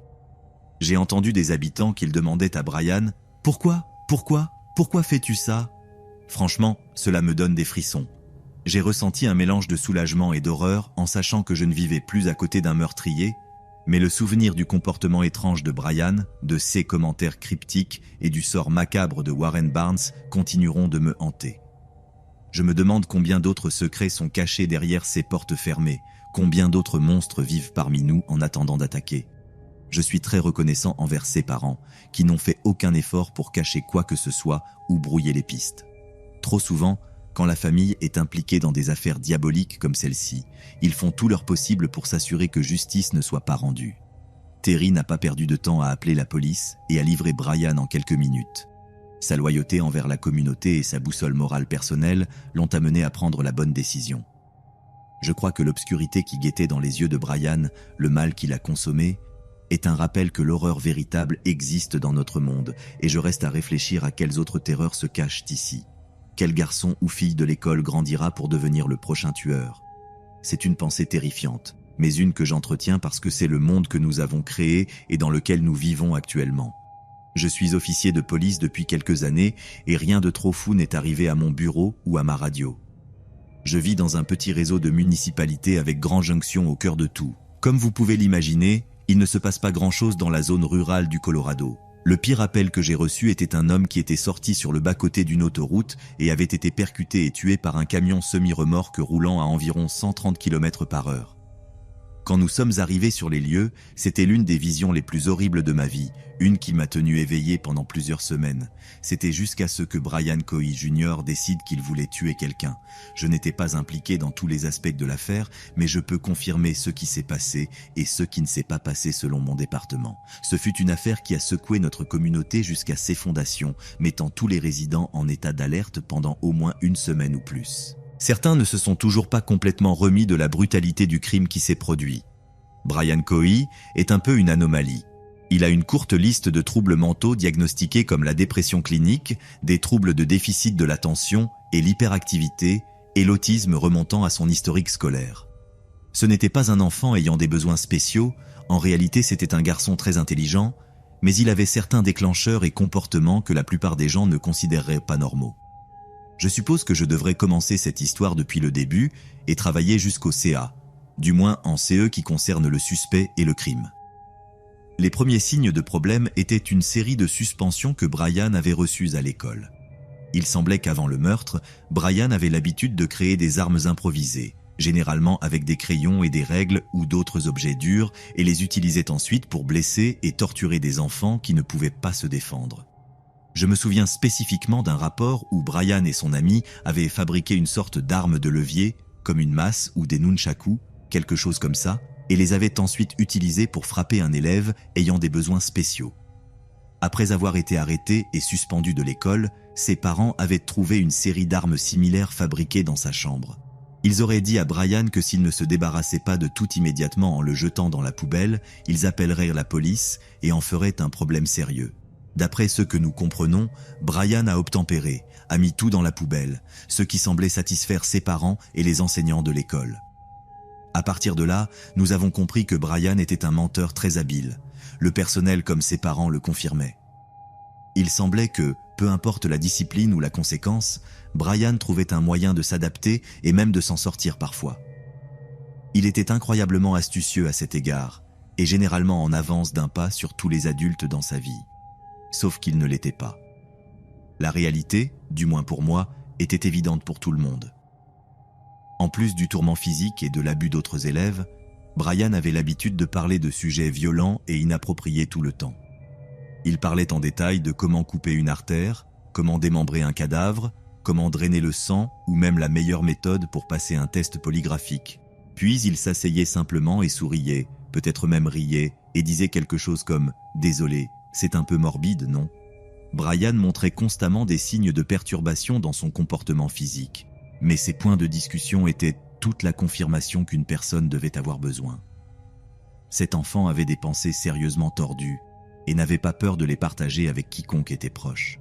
J'ai entendu des habitants qui demandaient à Brian « Pourquoi fais-tu ça ?» Franchement, cela me donne des frissons. J'ai ressenti un mélange de soulagement et d'horreur en sachant que je ne vivais plus à côté d'un meurtrier, Mais le souvenir du comportement étrange de Brian, de ses commentaires cryptiques et du sort macabre de Warren Barnes continueront de me hanter. Je me demande combien d'autres secrets sont cachés derrière ces portes fermées, combien d'autres monstres vivent parmi nous en attendant d'attaquer. Je suis très reconnaissant envers ses parents, qui n'ont fait aucun effort pour cacher quoi que ce soit ou brouiller les pistes. Trop souvent, quand la famille est impliquée dans des affaires diaboliques comme celle-ci, ils font tout leur possible pour s'assurer que justice ne soit pas rendue. Terry n'a pas perdu de temps à appeler la police et à livrer Brian en quelques minutes. Sa loyauté envers la communauté et sa boussole morale personnelle l'ont amené à prendre la bonne décision. Je crois que l'obscurité qui guettait dans les yeux de Brian, le mal qu'il a consommé, est un rappel que l'horreur véritable existe dans notre monde, et je reste à réfléchir à quelles autres terreurs se cachent ici. Quel garçon ou fille de l'école grandira pour devenir le prochain tueur? C'est une pensée terrifiante, mais une que j'entretiens parce que c'est le monde que nous avons créé et dans lequel nous vivons actuellement. Je suis officier de police depuis quelques années et rien de trop fou n'est arrivé à mon bureau ou à ma radio. Je vis dans un petit réseau de municipalités avec Grand Junction au cœur de tout. Comme vous pouvez l'imaginer, il ne se passe pas grand-chose dans la zone rurale du Colorado. Le pire appel que j'ai reçu était un homme qui était sorti sur le bas-côté d'une autoroute et avait été percuté et tué par un camion semi-remorque roulant à environ 130 km/h. Quand nous sommes arrivés sur les lieux, c'était l'une des visions les plus horribles de ma vie, une qui m'a tenu éveillé pendant plusieurs semaines. C'était jusqu'à ce que Brian Coy Jr. décide qu'il voulait tuer quelqu'un. Je n'étais pas impliqué dans tous les aspects de l'affaire, mais je peux confirmer ce qui s'est passé et ce qui ne s'est pas passé selon mon département. Ce fut une affaire qui a secoué notre communauté jusqu'à ses fondations, mettant tous les résidents en état d'alerte pendant au moins une semaine ou plus. Certains ne se sont toujours pas complètement remis de la brutalité du crime qui s'est produit. Brian Coy est un peu une anomalie. Il a une courte liste de troubles mentaux diagnostiqués comme la dépression clinique, des troubles de déficit de l'attention et l'hyperactivité, et l'autisme remontant à son historique scolaire. Ce n'était pas un enfant ayant des besoins spéciaux, en réalité c'était un garçon très intelligent, mais il avait certains déclencheurs et comportements que la plupart des gens ne considéreraient pas normaux. Je suppose que je devrais commencer cette histoire depuis le début et travailler jusqu'au CA, du moins en CE qui concerne le suspect et le crime. Les premiers signes de problème étaient une série de suspensions que Brian avait reçues à l'école. Il semblait qu'avant le meurtre, Brian avait l'habitude de créer des armes improvisées, généralement avec des crayons et des règles ou d'autres objets durs, et les utilisait ensuite pour blesser et torturer des enfants qui ne pouvaient pas se défendre. Je me souviens spécifiquement d'un rapport où Brian et son ami avaient fabriqué une sorte d'arme de levier, comme une masse ou des nunchakus, quelque chose comme ça, et les avaient ensuite utilisés pour frapper un élève ayant des besoins spéciaux. Après avoir été arrêté et suspendu de l'école, ses parents avaient trouvé une série d'armes similaires fabriquées dans sa chambre. Ils auraient dit à Brian que s'il ne se débarrassait pas de tout immédiatement en le jetant dans la poubelle, ils appelleraient la police et en feraient un problème sérieux. D'après ce que nous comprenons, Brian a obtempéré, a mis tout dans la poubelle, ce qui semblait satisfaire ses parents et les enseignants de l'école. À partir de là, nous avons compris que Brian était un menteur très habile. Le personnel comme ses parents le confirmaient. Il semblait que, peu importe la discipline ou la conséquence, Brian trouvait un moyen de s'adapter et même de s'en sortir parfois. Il était incroyablement astucieux à cet égard, et généralement en avance d'un pas sur tous les adultes dans sa vie. Sauf qu'il ne l'était pas. La réalité, du moins pour moi, était évidente pour tout le monde. En plus du tourment physique et de l'abus d'autres élèves, Brian avait l'habitude de parler de sujets violents et inappropriés tout le temps. Il parlait en détail de comment couper une artère, comment démembrer un cadavre, comment drainer le sang ou même la meilleure méthode pour passer un test polygraphique. Puis il s'asseyait simplement et souriait, peut-être même riait, et disait quelque chose comme « Désolé, c'est un peu morbide, non ?» Brian montrait constamment des signes de perturbation dans son comportement physique, mais ces points de discussion étaient toute la confirmation qu'une personne devait avoir besoin. Cet enfant avait des pensées sérieusement tordues et n'avait pas peur de les partager avec quiconque était proche.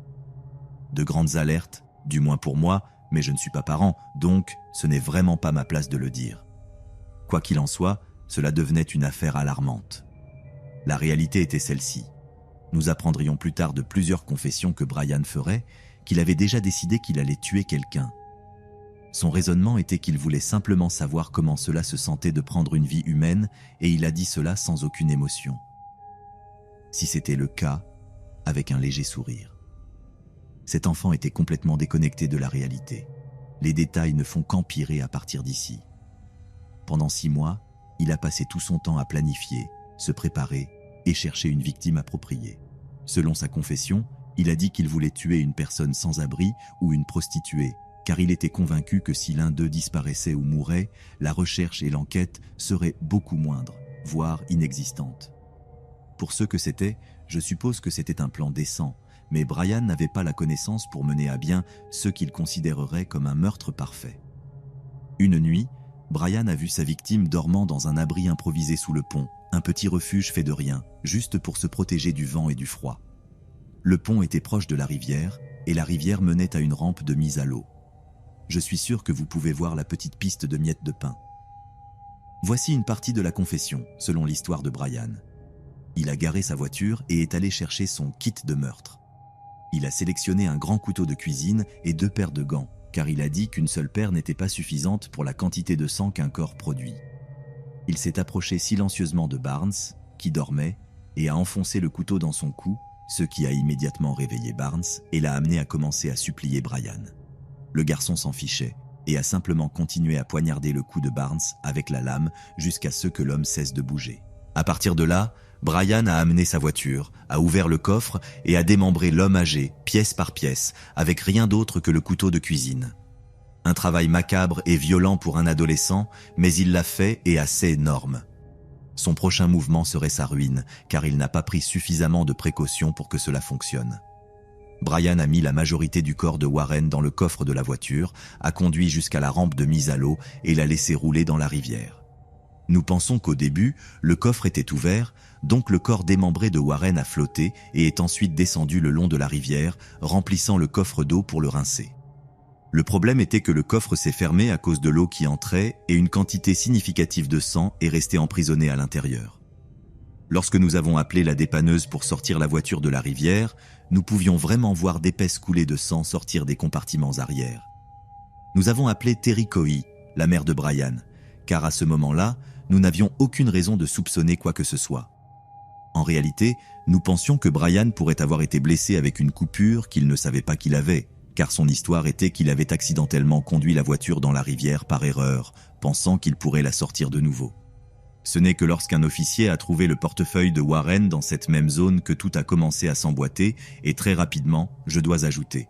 De grandes alertes, du moins pour moi, mais je ne suis pas parent, donc ce n'est vraiment pas ma place de le dire. Quoi qu'il en soit, cela devenait une affaire alarmante. La réalité était celle-ci. Nous apprendrions plus tard de plusieurs confessions que Brian ferait, qu'il avait déjà décidé qu'il allait tuer quelqu'un. Son raisonnement était qu'il voulait simplement savoir comment cela se sentait de prendre une vie humaine, et il a dit cela sans aucune émotion. Si c'était le cas, avec un léger sourire. Cet enfant était complètement déconnecté de la réalité. Les détails ne font qu'empirer à partir d'ici. Pendant 6 mois, il a passé tout son temps à planifier, se préparer et chercher une victime appropriée. Selon sa confession, il a dit qu'il voulait tuer une personne sans abri ou une prostituée, car il était convaincu que si l'un d'eux disparaissait ou mourait, la recherche et l'enquête seraient beaucoup moindres, voire inexistantes. Pour ce que c'était, je suppose que c'était un plan décent, mais Brian n'avait pas la connaissance pour mener à bien ce qu'il considérerait comme un meurtre parfait. Une nuit, Brian a vu sa victime dormant dans un abri improvisé sous le pont, un petit refuge fait de rien, juste pour se protéger du vent et du froid. Le pont était proche de la rivière, et la rivière menait à une rampe de mise à l'eau. Je suis sûr que vous pouvez voir la petite piste de miettes de pain. Voici une partie de la confession, selon l'histoire de Brian. Il a garé sa voiture et est allé chercher son kit de meurtre. Il a sélectionné un grand couteau de cuisine et 2 paires de gants, car il a dit qu'une seule paire n'était pas suffisante pour la quantité de sang qu'un corps produit. Il s'est approché silencieusement de Barnes, qui dormait, et a enfoncé le couteau dans son cou, ce qui a immédiatement réveillé Barnes et l'a amené à commencer à supplier Brian. Le garçon s'en fichait et a simplement continué à poignarder le cou de Barnes avec la lame jusqu'à ce que l'homme cesse de bouger. À partir de là, Brian a amené sa voiture, a ouvert le coffre et a démembré l'homme âgé, pièce par pièce, avec rien d'autre que le couteau de cuisine. Un travail macabre et violent pour un adolescent, mais il l'a fait et assez énorme. Son prochain mouvement serait sa ruine, car il n'a pas pris suffisamment de précautions pour que cela fonctionne. Brian a mis la majorité du corps de Warren dans le coffre de la voiture, a conduit jusqu'à la rampe de mise à l'eau et l'a laissé rouler dans la rivière. Nous pensons qu'au début, le coffre était ouvert, donc le corps démembré de Warren a flotté et est ensuite descendu le long de la rivière, remplissant le coffre d'eau pour le rincer. Le problème était que le coffre s'est fermé à cause de l'eau qui entrait et une quantité significative de sang est restée emprisonnée à l'intérieur. Lorsque nous avons appelé la dépanneuse pour sortir la voiture de la rivière, nous pouvions vraiment voir d'épaisses coulées de sang sortir des compartiments arrière. Nous avons appelé Terry Coy, la mère de Brian, car à ce moment-là, nous n'avions aucune raison de soupçonner quoi que ce soit. En réalité, nous pensions que Brian pourrait avoir été blessé avec une coupure qu'il ne savait pas qu'il avait, car son histoire était qu'il avait accidentellement conduit la voiture dans la rivière par erreur, pensant qu'il pourrait la sortir de nouveau. Ce n'est que lorsqu'un officier a trouvé le portefeuille de Warren dans cette même zone que tout a commencé à s'emboîter, et très rapidement, je dois ajouter.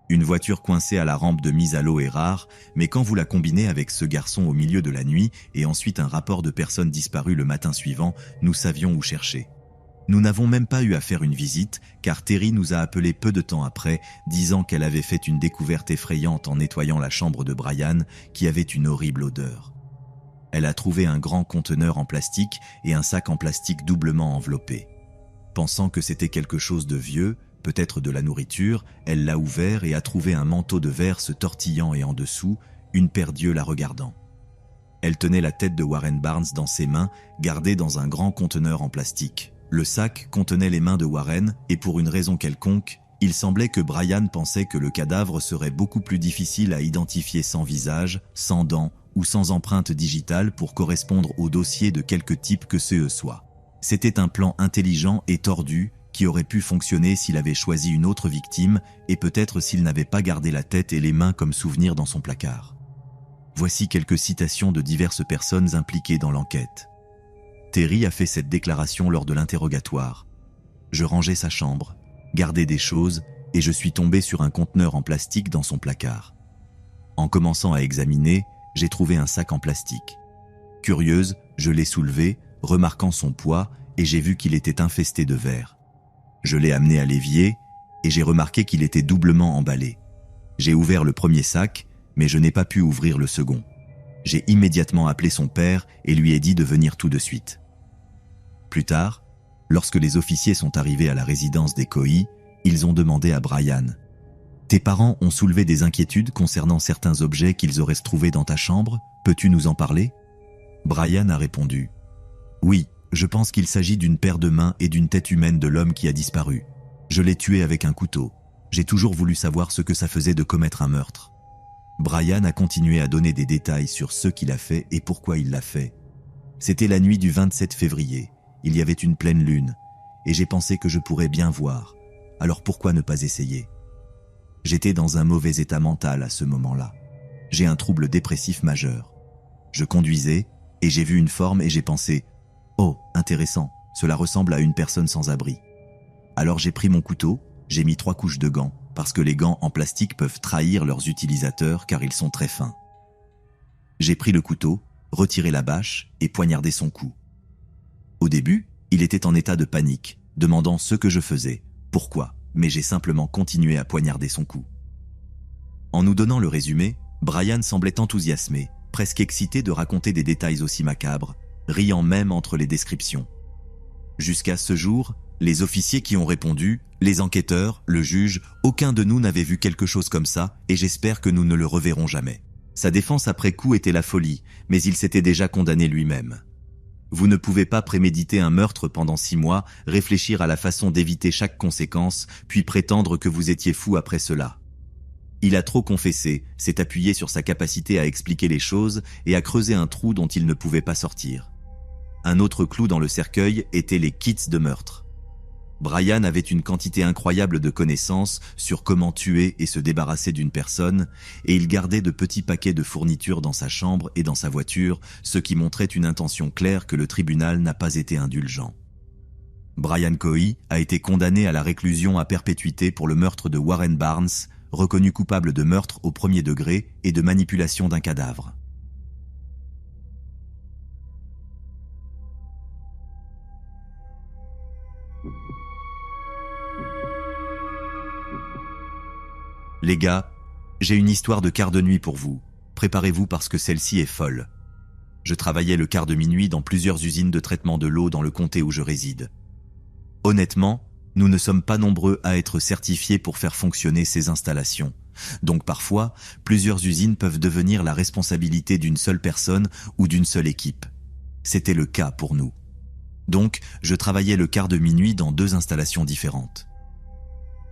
Une voiture coincée à la rampe de mise à l'eau est rare, mais quand vous la combinez avec ce garçon au milieu de la nuit et ensuite un rapport de personnes disparues le matin suivant, nous savions où chercher. Nous n'avons même pas eu à faire une visite, car Terry nous a appelé peu de temps après, disant qu'elle avait fait une découverte effrayante en nettoyant la chambre de Brian, qui avait une horrible odeur. Elle a trouvé un grand conteneur en plastique et un sac en plastique doublement enveloppé. Pensant que c'était quelque chose de vieux, peut-être de la nourriture, elle l'a ouvert et a trouvé un manteau de verre se tortillant et en dessous, une paire d'yeux la regardant. Elle tenait la tête de Warren Barnes dans ses mains, gardée dans un grand conteneur en plastique. Le sac contenait les mains de Warren et pour une raison quelconque, il semblait que Brian pensait que le cadavre serait beaucoup plus difficile à identifier sans visage, sans dents ou sans empreinte digitale pour correspondre au dossier de quelque type que ce soit. C'était un plan intelligent et tordu qui aurait pu fonctionner s'il avait choisi une autre victime et peut-être s'il n'avait pas gardé la tête et les mains comme souvenir dans son placard. Voici quelques citations de diverses personnes impliquées dans l'enquête. Terry a fait cette déclaration lors de l'interrogatoire. Je rangeais sa chambre, gardais des choses et je suis tombé sur un conteneur en plastique dans son placard. En commençant à examiner, j'ai trouvé un sac en plastique. Curieuse, je l'ai soulevé, remarquant son poids et j'ai vu qu'il était infesté de vers. Je l'ai amené à l'évier et j'ai remarqué qu'il était doublement emballé. J'ai ouvert le premier sac, mais je n'ai pas pu ouvrir le second. J'ai immédiatement appelé son père et lui ai dit de venir tout de suite. Plus tard, lorsque les officiers sont arrivés à la résidence des Coy, ils ont demandé à Brian « Tes parents ont soulevé des inquiétudes concernant certains objets qu'ils auraient trouvés dans ta chambre, peux-tu nous en parler ?» Brian a répondu « Oui, je pense qu'il s'agit d'une paire de mains et d'une tête humaine de l'homme qui a disparu. Je l'ai tué avec un couteau. J'ai toujours voulu savoir ce que ça faisait de commettre un meurtre. » Brian a continué à donner des détails sur ce qu'il a fait et pourquoi il l'a fait. C'était la nuit du 27 février, il y avait une pleine lune, et j'ai pensé que je pourrais bien voir, alors pourquoi ne pas essayer? J'étais dans un mauvais état mental à ce moment-là. J'ai un trouble dépressif majeur. Je conduisais, et j'ai vu une forme et j'ai pensé « Oh, intéressant, cela ressemble à une personne sans abri ». Alors j'ai pris mon couteau, j'ai mis 3 couches de gants, parce que les gants en plastique peuvent trahir leurs utilisateurs car ils sont très fins. J'ai pris le couteau, retiré la bâche et poignardé son cou. Au début, il était en état de panique, demandant ce que je faisais, pourquoi, mais j'ai simplement continué à poignarder son cou. En nous donnant le résumé, Brian semblait enthousiasmé, presque excité de raconter des détails aussi macabres, riant même entre les descriptions. Jusqu'à ce jour, les officiers qui ont répondu, les enquêteurs, le juge, aucun de nous n'avait vu quelque chose comme ça et j'espère que nous ne le reverrons jamais. Sa défense après coup était la folie, mais il s'était déjà condamné lui-même. Vous ne pouvez pas préméditer un meurtre pendant 6 mois, réfléchir à la façon d'éviter chaque conséquence, puis prétendre que vous étiez fou après cela. Il a trop confessé, s'est appuyé sur sa capacité à expliquer les choses et a creusé un trou dont il ne pouvait pas sortir. Un autre clou dans le cercueil était les kits de meurtre. Brian avait une quantité incroyable de connaissances sur comment tuer et se débarrasser d'une personne, et il gardait de petits paquets de fournitures dans sa chambre et dans sa voiture, ce qui montrait une intention claire que le tribunal n'a pas été indulgent. Brian Cohy a été condamné à la réclusion à perpétuité pour le meurtre de Warren Barnes, reconnu coupable de meurtre au 1er degré et de manipulation d'un cadavre. Les gars, j'ai une histoire de quart de nuit pour vous. Préparez-vous parce que celle-ci est folle. Je travaillais le quart de minuit dans plusieurs usines de traitement de l'eau dans le comté où je réside. Honnêtement, nous ne sommes pas nombreux à être certifiés pour faire fonctionner ces installations. Donc parfois, plusieurs usines peuvent devenir la responsabilité d'une seule personne ou d'une seule équipe. C'était le cas pour nous. Donc, je travaillais le quart de minuit dans 2 installations différentes.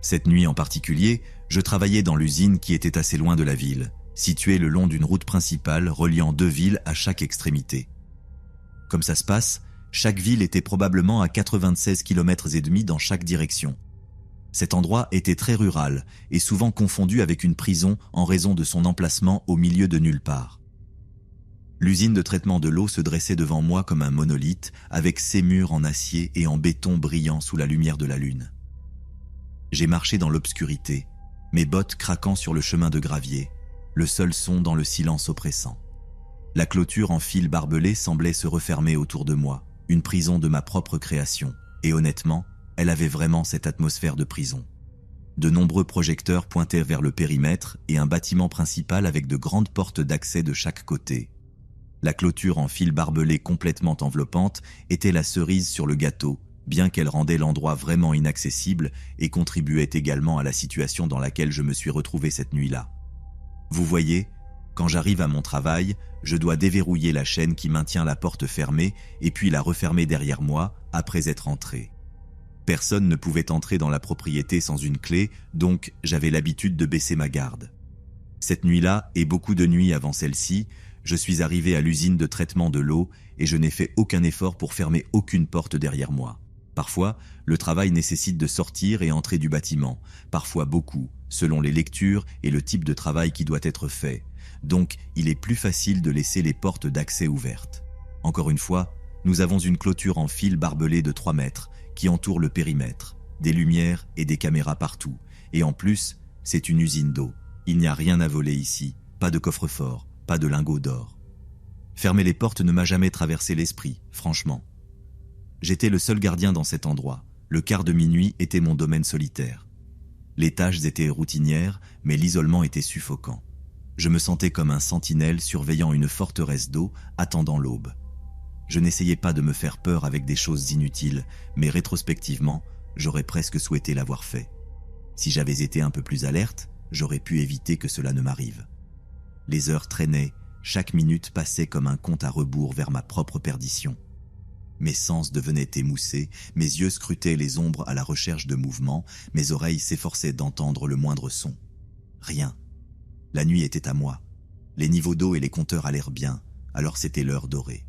Cette nuit en particulier, je travaillais dans l'usine qui était assez loin de la ville, située le long d'une route principale reliant 2 villes à chaque extrémité. Comme ça se passe, chaque ville était probablement à 96 km et demi dans chaque direction. Cet endroit était très rural et souvent confondu avec une prison en raison de son emplacement au milieu de nulle part. L'usine de traitement de l'eau se dressait devant moi comme un monolithe avec ses murs en acier et en béton brillant sous la lumière de la lune. J'ai marché dans l'obscurité, mes bottes craquant sur le chemin de gravier, le seul son dans le silence oppressant. La clôture en fil barbelé semblait se refermer autour de moi, une prison de ma propre création, et honnêtement, elle avait vraiment cette atmosphère de prison. De nombreux projecteurs pointaient vers le périmètre et un bâtiment principal avec de grandes portes d'accès de chaque côté. La clôture en fil barbelé complètement enveloppante était la cerise sur le gâteau, bien qu'elle rendait l'endroit vraiment inaccessible et contribuait également à la situation dans laquelle je me suis retrouvé cette nuit-là. Vous voyez, quand j'arrive à mon travail, je dois déverrouiller la chaîne qui maintient la porte fermée et puis la refermer derrière moi après être entré. Personne ne pouvait entrer dans la propriété sans une clé, donc j'avais l'habitude de baisser ma garde. Cette nuit-là, et beaucoup de nuits avant celle-ci, je suis arrivé à l'usine de traitement de l'eau et je n'ai fait aucun effort pour fermer aucune porte derrière moi. Parfois, le travail nécessite de sortir et entrer du bâtiment, parfois beaucoup, selon les lectures et le type de travail qui doit être fait. Donc, il est plus facile de laisser les portes d'accès ouvertes. Encore une fois, nous avons une clôture en fil barbelé de 3 mètres qui entoure le périmètre, des lumières et des caméras partout. Et en plus, c'est une usine d'eau. Il n'y a rien à voler ici, pas de coffre-fort, pas de lingots d'or. Fermer les portes ne m'a jamais traversé l'esprit, franchement. J'étais le seul gardien dans cet endroit. Le quart de minuit était mon domaine solitaire. Les tâches étaient routinières, mais l'isolement était suffocant. Je me sentais comme un sentinelle surveillant une forteresse d'eau, attendant l'aube. Je n'essayais pas de me faire peur avec des choses inutiles, mais rétrospectivement, j'aurais presque souhaité l'avoir fait. Si j'avais été un peu plus alerte, j'aurais pu éviter que cela ne m'arrive. Les heures traînaient, chaque minute passait comme un compte à rebours vers ma propre perdition. Mes sens devenaient émoussés, mes yeux scrutaient les ombres à la recherche de mouvements, mes oreilles s'efforçaient d'entendre le moindre son. Rien. La nuit était à moi. Les niveaux d'eau et les compteurs allèrent bien, alors c'était l'heure dorée.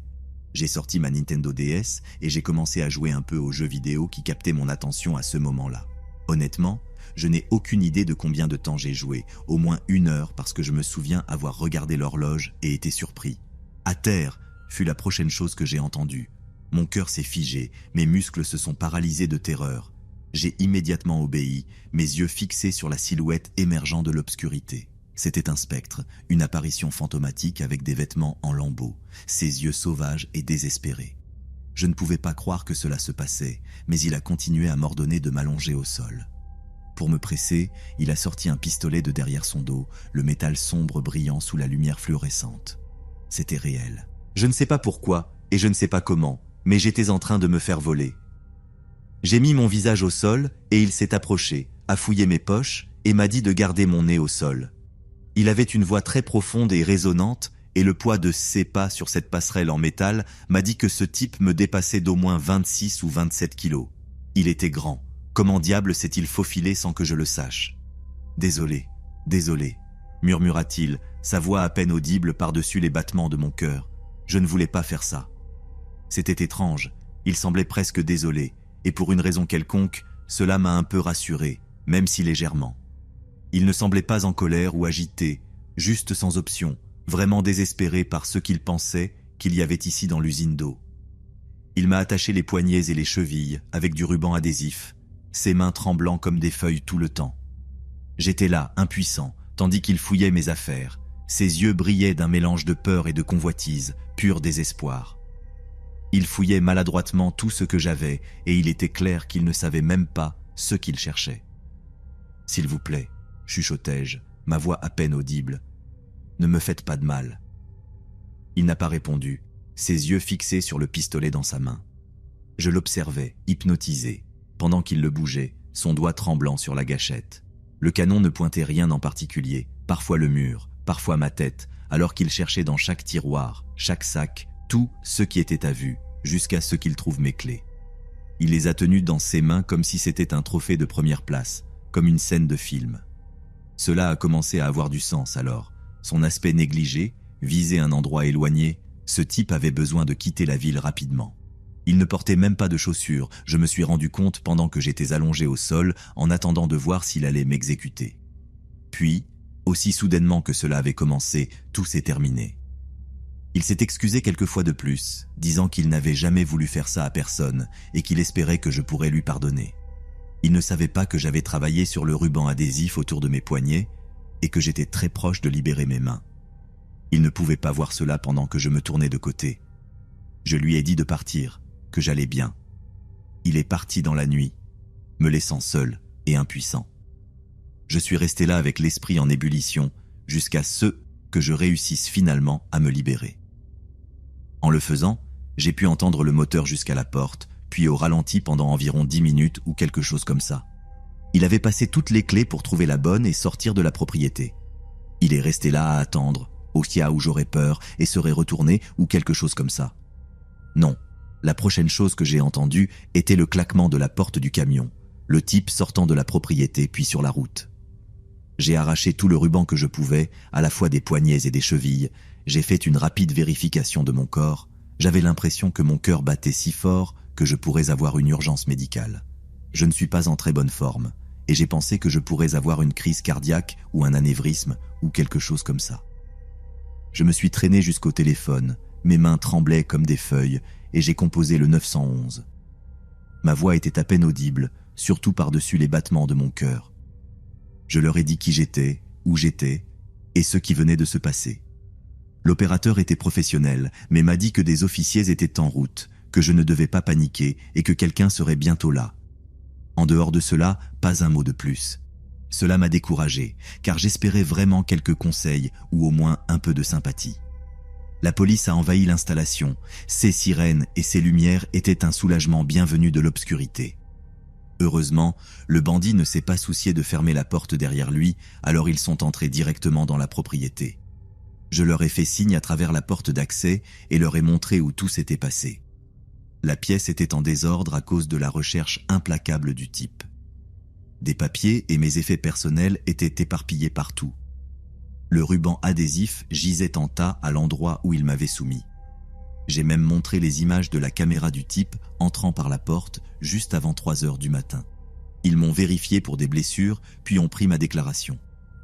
J'ai sorti ma Nintendo DS et j'ai commencé à jouer un peu aux jeux vidéo qui captaient mon attention à ce moment-là. Honnêtement, je n'ai aucune idée de combien de temps j'ai joué, au moins 1 heure parce que je me souviens avoir regardé l'horloge et été surpris. À terre fut la prochaine chose que j'ai entendue. Mon cœur s'est figé, mes muscles se sont paralysés de terreur. J'ai immédiatement obéi, mes yeux fixés sur la silhouette émergeant de l'obscurité. C'était un spectre, une apparition fantomatique avec des vêtements en lambeaux, ses yeux sauvages et désespérés. Je ne pouvais pas croire que cela se passait, mais il a continué à m'ordonner de m'allonger au sol. Pour me presser, il a sorti un pistolet de derrière son dos, le métal sombre brillant sous la lumière fluorescente. C'était réel. Je ne sais pas pourquoi, et je ne sais pas comment, mais j'étais en train de me faire voler. J'ai mis mon visage au sol, et il s'est approché, a fouillé mes poches, et m'a dit de garder mon nez au sol. Il avait une voix très profonde et résonnante, et le poids de ses pas sur cette passerelle en métal m'a dit que ce type me dépassait d'au moins 26 ou 27 kilos. Il était grand. Comment diable s'est-il faufilé sans que je le sache? Désolé, désolé, murmura-t-il, sa voix à peine audible par-dessus les battements de mon cœur. Je ne voulais pas faire ça. C'était étrange, il semblait presque désolé, et pour une raison quelconque, cela m'a un peu rassuré, même si légèrement. Il ne semblait pas en colère ou agité, juste sans option, vraiment désespéré par ce qu'il pensait qu'il y avait ici dans l'usine d'eau. Il m'a attaché les poignets et les chevilles avec du ruban adhésif, ses mains tremblant comme des feuilles tout le temps. J'étais là, impuissant, tandis qu'il fouillait mes affaires. Ses yeux brillaient d'un mélange de peur et de convoitise, pur désespoir. Il fouillait maladroitement tout ce que j'avais, et il était clair qu'il ne savait même pas ce qu'il cherchait. « S'il vous plaît, chuchotai-je, ma voix à peine audible. Ne me faites pas de mal. » Il n'a pas répondu, ses yeux fixés sur le pistolet dans sa main. Je l'observais, hypnotisé, pendant qu'il le bougeait, son doigt tremblant sur la gâchette. Le canon ne pointait rien en particulier, parfois le mur, parfois ma tête, alors qu'il cherchait dans chaque tiroir, chaque sac, tout ce qui était à vue, jusqu'à ce qu'il trouve mes clés. Il les a tenues dans ses mains comme si c'était un trophée de première place, comme une scène de film. Cela a commencé à avoir du sens alors. Son aspect négligé, visait un endroit éloigné, ce type avait besoin de quitter la ville rapidement. Il ne portait même pas de chaussures, je me suis rendu compte pendant que j'étais allongé au sol en attendant de voir s'il allait m'exécuter. Puis, aussi soudainement que cela avait commencé, tout s'est terminé. Il s'est excusé quelques fois de plus, disant qu'il n'avait jamais voulu faire ça à personne et qu'il espérait que je pourrais lui pardonner. Il ne savait pas que j'avais travaillé sur le ruban adhésif autour de mes poignets et que j'étais très proche de libérer mes mains. Il ne pouvait pas voir cela pendant que je me tournais de côté. Je lui ai dit de partir, que j'allais bien. Il est parti dans la nuit, me laissant seul et impuissant. Je suis resté là avec l'esprit en ébullition jusqu'à ce que je réussisse finalement à me libérer. En le faisant, j'ai pu entendre le moteur jusqu'à la porte, puis au ralenti pendant environ 10 minutes ou quelque chose comme ça. Il avait passé toutes les clés pour trouver la bonne et sortir de la propriété. Il est resté là à attendre, au cas où j'aurais peur et serais retourné ou quelque chose comme ça. Non, la prochaine chose que j'ai entendue était le claquement de la porte du camion, le type sortant de la propriété puis sur la route. J'ai arraché tout le ruban que je pouvais, à la fois des poignets et des chevilles. J'ai fait une rapide vérification de mon corps. J'avais l'impression que mon cœur battait si fort que je pourrais avoir une urgence médicale. Je ne suis pas en très bonne forme, et j'ai pensé que je pourrais avoir une crise cardiaque ou un anévrisme ou quelque chose comme ça. Je me suis traîné jusqu'au téléphone, mes mains tremblaient comme des feuilles, et j'ai composé le 911. Ma voix était à peine audible, surtout par-dessus les battements de mon cœur. Je leur ai dit qui j'étais, où j'étais, et ce qui venait de se passer. L'opérateur était professionnel, mais m'a dit que des officiers étaient en route, que je ne devais pas paniquer et que quelqu'un serait bientôt là. En dehors de cela, pas un mot de plus. Cela m'a découragé, car j'espérais vraiment quelques conseils ou au moins un peu de sympathie. La police a envahi l'installation. Ses sirènes et ses lumières étaient un soulagement bienvenu de l'obscurité. Heureusement, le bandit ne s'est pas soucié de fermer la porte derrière lui, alors ils sont entrés directement dans la propriété. Je leur ai fait signe à travers la porte d'accès et leur ai montré où tout s'était passé. La pièce était en désordre à cause de la recherche implacable du type. Des papiers et mes effets personnels étaient éparpillés partout. Le ruban adhésif gisait en tas à l'endroit où il m'avait soumis. J'ai même montré les images de la caméra du type entrant par la porte juste avant 3 heures du matin. Ils m'ont vérifié pour des blessures, puis ont pris ma déclaration.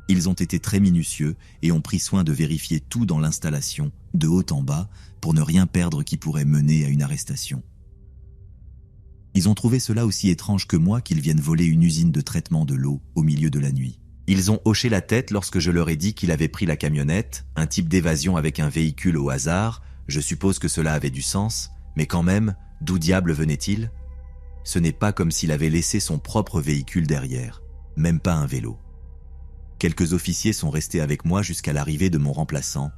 Ils ont été très minutieux et ont pris soin de vérifier tout dans l'installation, de haut en bas, pour ne rien perdre qui pourrait mener à une arrestation. Ils ont trouvé cela aussi étrange que moi qu'ils viennent voler une usine de traitement de l'eau au milieu de la nuit. Ils ont hoché la tête lorsque je leur ai dit qu'il avait pris la camionnette, un type d'évasion avec un véhicule au hasard. Je suppose que cela avait du sens, mais quand même, d'où diable venait-il ? Ce n'est pas comme s'il avait laissé son propre véhicule derrière, même pas un vélo. Quelques officiers sont restés avec moi jusqu'à l'arrivée de mon remplaçant,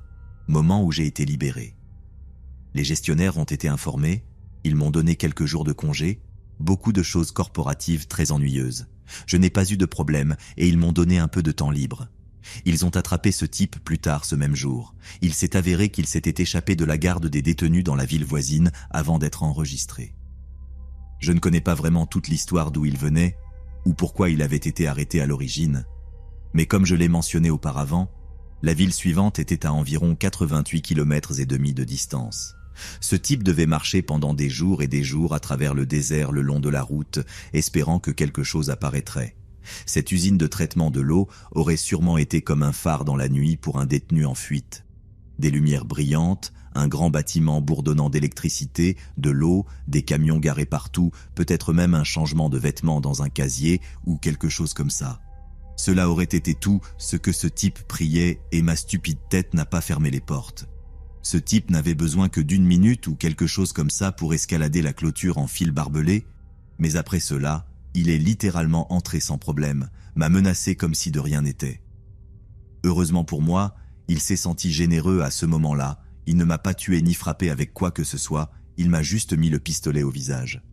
moment où j'ai été libéré. Les gestionnaires ont été informés, ils m'ont donné quelques jours de congé, beaucoup de choses corporatives très ennuyeuses. Je n'ai pas eu de problème et ils m'ont donné un peu de temps libre. Ils ont attrapé ce type plus tard ce même jour. Il s'est avéré qu'il s'était échappé de la garde des détenus dans la ville voisine avant d'être enregistré. Je ne connais pas vraiment toute l'histoire d'où il venait ou pourquoi il avait été arrêté à l'origine, mais comme je l'ai mentionné auparavant, la ville suivante était à environ 88 km et demi de distance. Ce type devait marcher pendant des jours et des jours à travers le désert le long de la route, espérant que quelque chose apparaîtrait. Cette usine de traitement de l'eau aurait sûrement été comme un phare dans la nuit pour un détenu en fuite. Des lumières brillantes, un grand bâtiment bourdonnant d'électricité, de l'eau, des camions garés partout, peut-être même un changement de vêtements dans un casier ou quelque chose comme ça. Cela aurait été tout ce que ce type priait et ma stupide tête n'a pas fermé les portes. Ce type n'avait besoin que d'1 minute ou quelque chose comme ça pour escalader la clôture en fil barbelé, mais après cela, il est littéralement entré sans problème, m'a menacé comme si de rien n'était. Heureusement pour moi, il s'est senti généreux à ce moment-là, il ne m'a pas tué ni frappé avec quoi que ce soit, il m'a juste mis le pistolet au visage.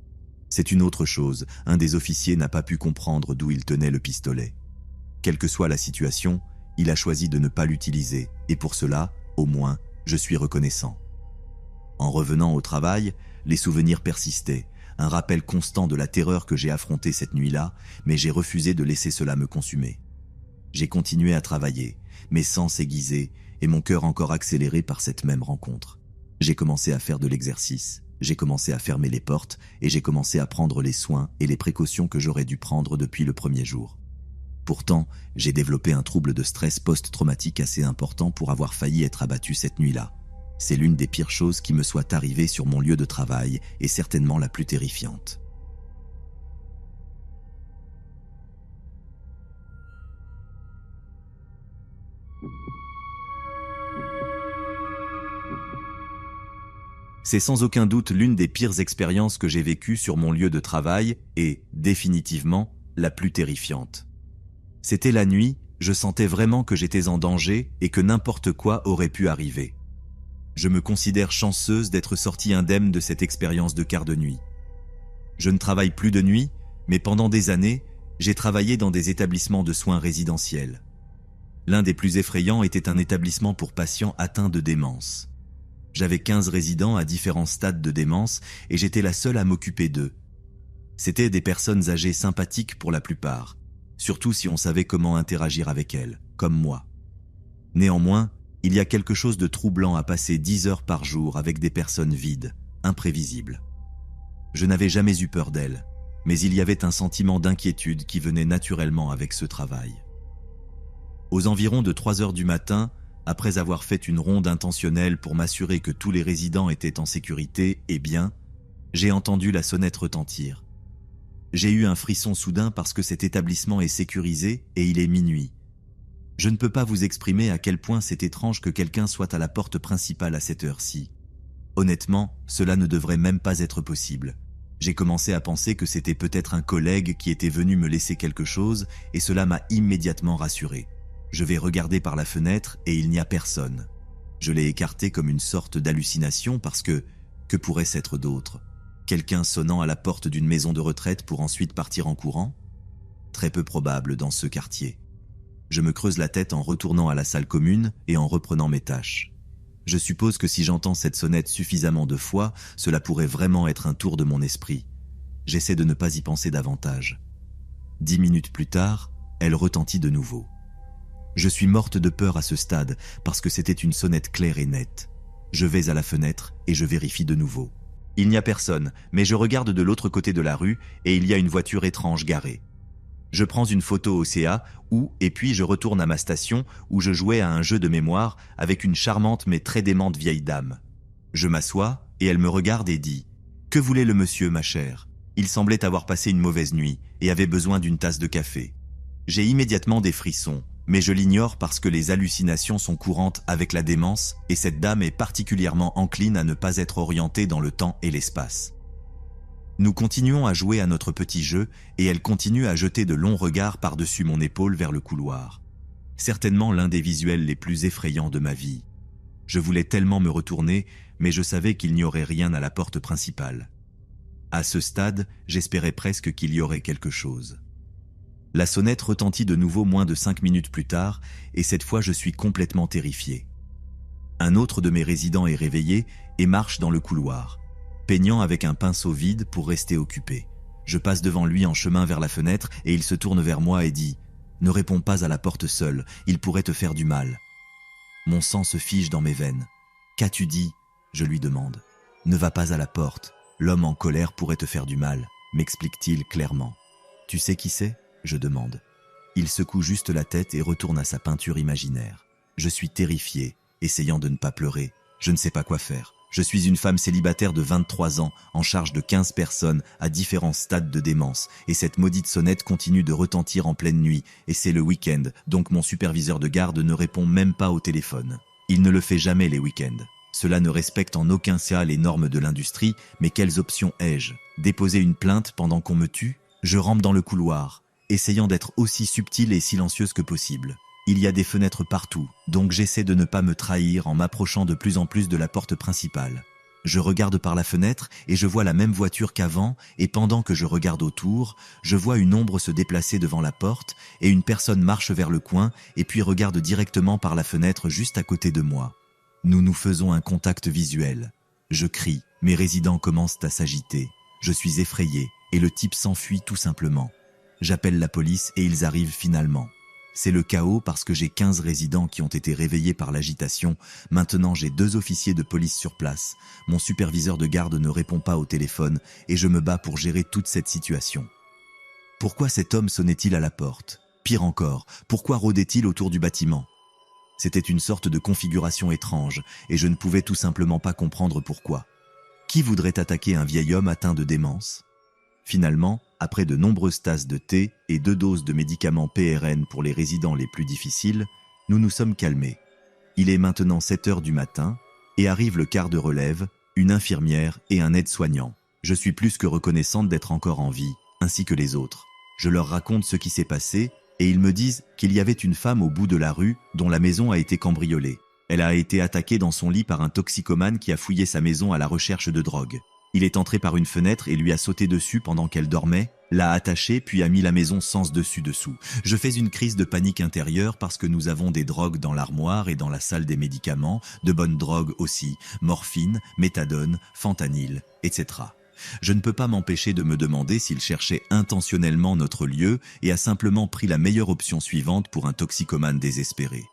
C'est une autre chose, un des officiers n'a pas pu comprendre d'où il tenait le pistolet. Quelle que soit la situation, il a choisi de ne pas l'utiliser, et pour cela, au moins, je suis reconnaissant. En revenant au travail, les souvenirs persistaient, un rappel constant de la terreur que j'ai affrontée cette nuit-là, mais j'ai refusé de laisser cela me consumer. J'ai continué à travailler, mes sens aiguisés et mon cœur encore accéléré par cette même rencontre. J'ai commencé à faire de l'exercice, j'ai commencé à fermer les portes et j'ai commencé à prendre les soins et les précautions que j'aurais dû prendre depuis le premier jour. Pourtant, j'ai développé un trouble de stress post-traumatique assez important pour avoir failli être abattu cette nuit-là. C'est l'une des pires choses qui me soit arrivée sur mon lieu de travail et certainement la plus terrifiante. C'est sans aucun doute l'une des pires expériences que j'ai vécues sur mon lieu de travail et, définitivement, la plus terrifiante. C'était la nuit, je sentais vraiment que j'étais en danger et que n'importe quoi aurait pu arriver. Je me considère chanceuse d'être sortie indemne de cette expérience de quart de nuit. Je ne travaille plus de nuit, mais pendant des années, j'ai travaillé dans des établissements de soins résidentiels. L'un des plus effrayants était un établissement pour patients atteints de démence. J'avais 15 résidents à différents stades de démence et j'étais la seule à m'occuper d'eux. C'étaient des personnes âgées sympathiques pour la plupart, surtout si on savait comment interagir avec elles, comme moi. Néanmoins, il y a quelque chose de troublant à passer 10 heures par jour avec des personnes vides, imprévisibles. Je n'avais jamais eu peur d'elles, mais il y avait un sentiment d'inquiétude qui venait naturellement avec ce travail. Aux environs de 3 heures du matin, après avoir fait une ronde intentionnelle pour m'assurer que tous les résidents étaient en sécurité et bien, j'ai entendu la sonnette retentir. J'ai eu un frisson soudain parce que cet établissement est sécurisé et il est minuit. Je ne peux pas vous exprimer à quel point c'est étrange que quelqu'un soit à la porte principale à cette heure-ci. Honnêtement, cela ne devrait même pas être possible. J'ai commencé à penser que c'était peut-être un collègue qui était venu me laisser quelque chose et cela m'a immédiatement rassuré. Je vais regarder par la fenêtre et il n'y a personne. Je l'ai écarté comme une sorte d'hallucination parce que pourrait-ce être d'autre ? Quelqu'un sonnant à la porte d'une maison de retraite pour ensuite partir en courant ? Très peu probable dans ce quartier. Je me creuse la tête en retournant à la salle commune et en reprenant mes tâches. Je suppose que si j'entends cette sonnette suffisamment de fois, cela pourrait vraiment être un tour de mon esprit. J'essaie de ne pas y penser davantage. 10 minutes plus tard, elle retentit de nouveau. Je suis morte de peur à ce stade parce que c'était une sonnette claire et nette. Je vais à la fenêtre et je vérifie de nouveau. Il n'y a personne, mais je regarde de l'autre côté de la rue et il y a une voiture étrange garée. Je prends une photo au CA et puis je retourne à ma station où je jouais à un jeu de mémoire avec une charmante mais très démente vieille dame. Je m'assois et elle me regarde et dit « Que voulait le monsieur, ma chère ?» Il semblait avoir passé une mauvaise nuit et avait besoin d'une tasse de café. J'ai immédiatement des frissons, mais je l'ignore parce que les hallucinations sont courantes avec la démence et cette dame est particulièrement encline à ne pas être orientée dans le temps et l'espace. Nous continuons à jouer à notre petit jeu et elle continue à jeter de longs regards par-dessus mon épaule vers le couloir. Certainement l'un des visuels les plus effrayants de ma vie. Je voulais tellement me retourner, mais je savais qu'il n'y aurait rien à la porte principale. À ce stade, j'espérais presque qu'il y aurait quelque chose. La sonnette retentit de nouveau moins de 5 minutes plus tard, et cette fois je suis complètement terrifié. Un autre de mes résidents est réveillé et marche dans le couloir, peignant avec un pinceau vide pour rester occupé. Je passe devant lui en chemin vers la fenêtre et il se tourne vers moi et dit « Ne réponds pas à la porte seul, il pourrait te faire du mal. » Mon sang se fige dans mes veines. « Qu'as-tu dit ?» je lui demande. « Ne va pas à la porte, l'homme en colère pourrait te faire du mal, » m'explique-t-il clairement. « Tu sais qui c'est ?» je demande. Il secoue juste la tête et retourne à sa peinture imaginaire. Je suis terrifié, essayant de ne pas pleurer. Je ne sais pas quoi faire. Je suis une femme célibataire de 23 ans, en charge de 15 personnes à différents stades de démence, et cette maudite sonnette continue de retentir en pleine nuit, et c'est le week-end, donc mon superviseur de garde ne répond même pas au téléphone. Il ne le fait jamais les week-ends. Cela ne respecte en aucun cas les normes de l'industrie, mais quelles options ai-je? Déposer une plainte pendant qu'on me tue? Je rampe dans le couloir, essayant d'être aussi subtile et silencieuse que possible. Il y a des fenêtres partout, donc j'essaie de ne pas me trahir en m'approchant de plus en plus de la porte principale. Je regarde par la fenêtre et je vois la même voiture qu'avant, et pendant que je regarde autour, je vois une ombre se déplacer devant la porte et une personne marche vers le coin et puis regarde directement par la fenêtre juste à côté de moi. Nous nous faisons un contact visuel. Je crie, mes résidents commencent à s'agiter. Je suis effrayé et le type s'enfuit tout simplement. J'appelle la police et ils arrivent finalement. C'est le chaos parce que j'ai 15 résidents qui ont été réveillés par l'agitation. Maintenant, j'ai 2 officiers de police sur place. Mon superviseur de garde ne répond pas au téléphone et je me bats pour gérer toute cette situation. Pourquoi cet homme sonnait-il à la porte? Pire encore, pourquoi rôdait-il autour du bâtiment? C'était une sorte de configuration étrange et je ne pouvais tout simplement pas comprendre pourquoi. Qui voudrait attaquer un vieil homme atteint de démence? Finalement, après de nombreuses tasses de thé et 2 doses de médicaments PRN pour les résidents les plus difficiles, nous nous sommes calmés. Il est maintenant 7 heures du matin et arrive le quart de relève, une infirmière et un aide-soignant. Je suis plus que reconnaissante d'être encore en vie, ainsi que les autres. Je leur raconte ce qui s'est passé et ils me disent qu'il y avait une femme au bout de la rue dont la maison a été cambriolée. Elle a été attaquée dans son lit par un toxicomane qui a fouillé sa maison à la recherche de drogue. Il est entré par une fenêtre et lui a sauté dessus pendant qu'elle dormait, l'a attachée puis a mis la maison sens dessus-dessous. Je fais une crise de panique intérieure parce que nous avons des drogues dans l'armoire et dans la salle des médicaments, de bonnes drogues aussi, morphine, méthadone, fentanyl, etc. Je ne peux pas m'empêcher de me demander s'il cherchait intentionnellement notre lieu et a simplement pris la meilleure option suivante pour un toxicomane désespéré.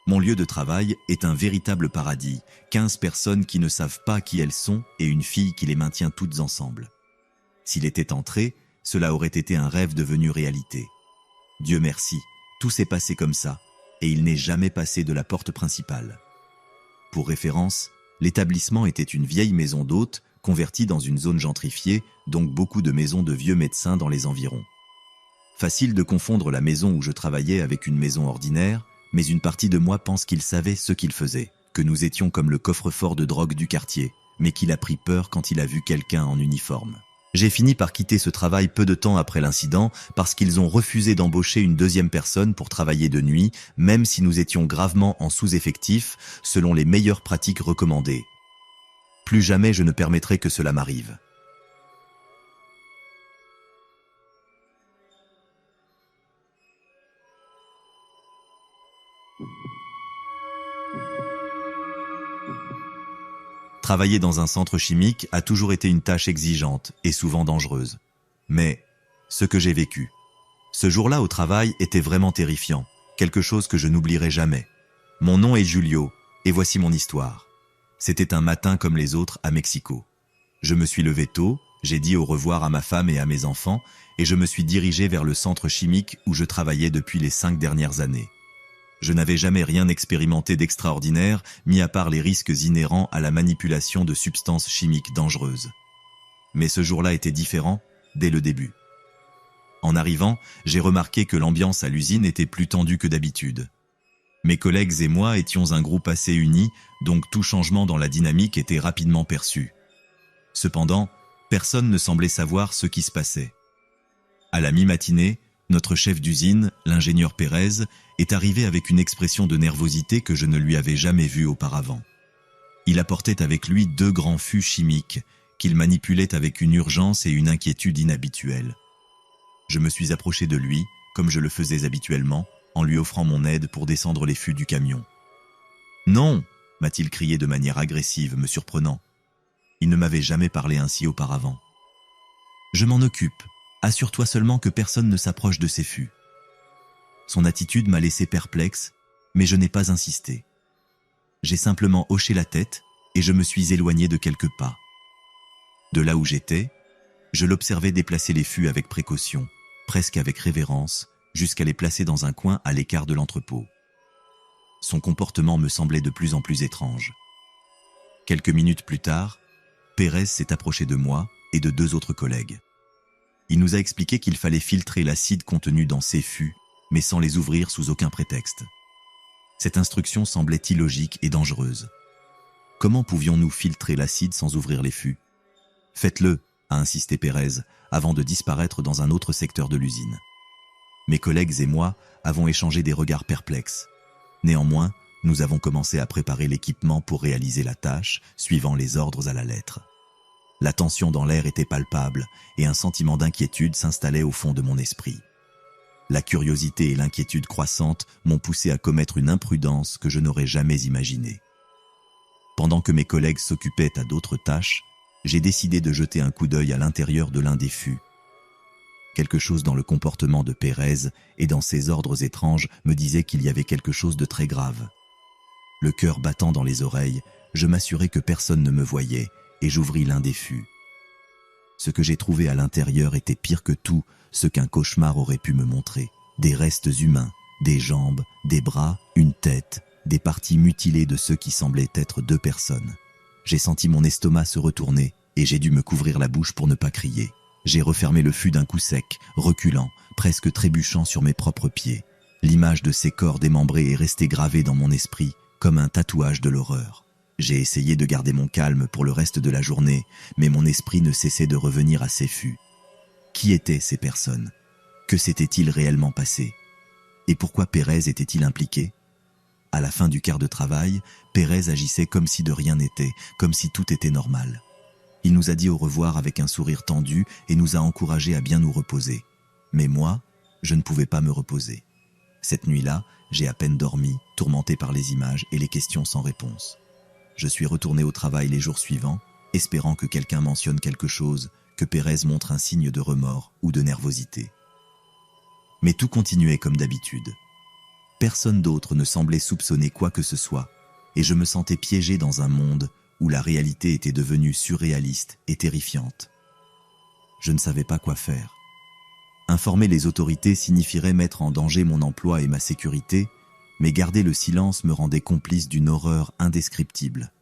Mon lieu de travail est un véritable paradis, 15 personnes qui ne savent pas qui elles sont et une fille qui les maintient toutes ensemble. S'il était entré, cela aurait été un rêve devenu réalité. Dieu merci, tout s'est passé comme ça, et il n'est jamais passé de la porte principale. Pour référence, l'établissement était une vieille maison d'hôtes convertie dans une zone gentrifiée, donc beaucoup de maisons de vieux médecins dans les environs. Facile de confondre la maison où je travaillais avec une maison ordinaire, mais une partie de moi pense qu'il savait ce qu'il faisait, que nous étions comme le coffre-fort de drogue du quartier, mais qu'il a pris peur quand il a vu quelqu'un en uniforme. J'ai fini par quitter ce travail peu de temps après l'incident parce qu'ils ont refusé d'embaucher une 2e personne pour travailler de nuit, même si nous étions gravement en sous-effectif, selon les meilleures pratiques recommandées. Plus jamais je ne permettrai que cela m'arrive. Travailler dans un centre chimique a toujours été une tâche exigeante et souvent dangereuse. Mais ce que j'ai vécu, ce jour-là au travail était vraiment terrifiant. quelque chose que je n'oublierai jamais. Mon nom est Julio, et voici mon histoire. C'était un matin comme les autres à Mexico. Je me suis levé tôt, j'ai dit au revoir à ma femme et à mes enfants, et je me suis dirigé vers le centre chimique où je travaillais depuis les 5 dernières années. Je n'avais jamais rien expérimenté d'extraordinaire, mis à part les risques inhérents à la manipulation de substances chimiques dangereuses. Mais ce jour-là était différent dès le début. En arrivant, j'ai remarqué que l'ambiance à l'usine était plus tendue que d'habitude. Mes collègues et moi étions un groupe assez uni, donc tout changement dans la dynamique était rapidement perçu. Cependant, personne ne semblait savoir ce qui se passait. À la mi-matinée, notre chef d'usine, l'ingénieur Pérez, est arrivé avec une expression de nervosité que je ne lui avais jamais vue auparavant. Il apportait avec lui 2 grands fûts chimiques qu'il manipulait avec une urgence et une inquiétude inhabituelles. Je me suis approché de lui, comme je le faisais habituellement, en lui offrant mon aide pour descendre les fûts du camion. « Non !» m'a-t-il crié de manière agressive, me surprenant. Il ne m'avait jamais parlé ainsi auparavant. « Je m'en occupe. Assure-toi seulement que personne ne s'approche de ces fûts. » Son attitude m'a laissé perplexe, mais je n'ai pas insisté. J'ai simplement hoché la tête et je me suis éloigné de quelques pas. De là où j'étais, je l'observais déplacer les fûts avec précaution, presque avec révérence, jusqu'à les placer dans un coin à l'écart de l'entrepôt. Son comportement me semblait de plus en plus étrange. Quelques minutes plus tard, Pérez s'est approché de moi et de 2 autres collègues. Il nous a expliqué qu'il fallait filtrer l'acide contenu dans ces fûts, mais sans les ouvrir sous aucun prétexte. Cette instruction semblait illogique et dangereuse. Comment pouvions-nous filtrer l'acide sans ouvrir les fûts ? « Faites-le », a insisté Pérez, avant de disparaître dans un autre secteur de l'usine. Mes collègues et moi avons échangé des regards perplexes. Néanmoins, nous avons commencé à préparer l'équipement pour réaliser la tâche, suivant les ordres à la lettre. La tension dans l'air était palpable et un sentiment d'inquiétude s'installait au fond de mon esprit. La curiosité et l'inquiétude croissantes m'ont poussé à commettre une imprudence que je n'aurais jamais imaginée. Pendant que mes collègues s'occupaient à d'autres tâches, j'ai décidé de jeter un coup d'œil à l'intérieur de l'un des fûts. Quelque chose dans le comportement de Pérez et dans ses ordres étranges me disait qu'il y avait quelque chose de très grave. Le cœur battant dans les oreilles, je m'assurai que personne ne me voyait et j'ouvris l'un des fûts. Ce que j'ai trouvé à l'intérieur était pire que tout ce qu'un cauchemar aurait pu me montrer. Des restes humains, des jambes, des bras, une tête, des parties mutilées de ceux qui semblaient être 2 personnes. J'ai senti mon estomac se retourner et j'ai dû me couvrir la bouche pour ne pas crier. J'ai refermé le fût d'un coup sec, reculant, presque trébuchant sur mes propres pieds. L'image de ces corps démembrés est restée gravée dans mon esprit comme un tatouage de l'horreur. J'ai essayé de garder mon calme pour le reste de la journée, mais mon esprit ne cessait de revenir à ces fûts. Qui étaient ces personnes ? Que s'était-il réellement passé ? Et pourquoi Pérez était-il impliqué ? À la fin du quart de travail, Pérez agissait comme si de rien n'était, comme si tout était normal. Il nous a dit au revoir avec un sourire tendu et nous a encouragés à bien nous reposer. Mais moi, je ne pouvais pas me reposer. Cette nuit-là, j'ai à peine dormi, tourmenté par les images et les questions sans réponse. Je suis retourné au travail les jours suivants, espérant que quelqu'un mentionne quelque chose, que Pérez montre un signe de remords ou de nervosité. Mais tout continuait comme d'habitude. Personne d'autre ne semblait soupçonner quoi que ce soit, et je me sentais piégé dans un monde où la réalité était devenue surréaliste et terrifiante. Je ne savais pas quoi faire. Informer les autorités signifierait mettre en danger mon emploi et ma sécurité, mais garder le silence me rendait complice d'une horreur indescriptible.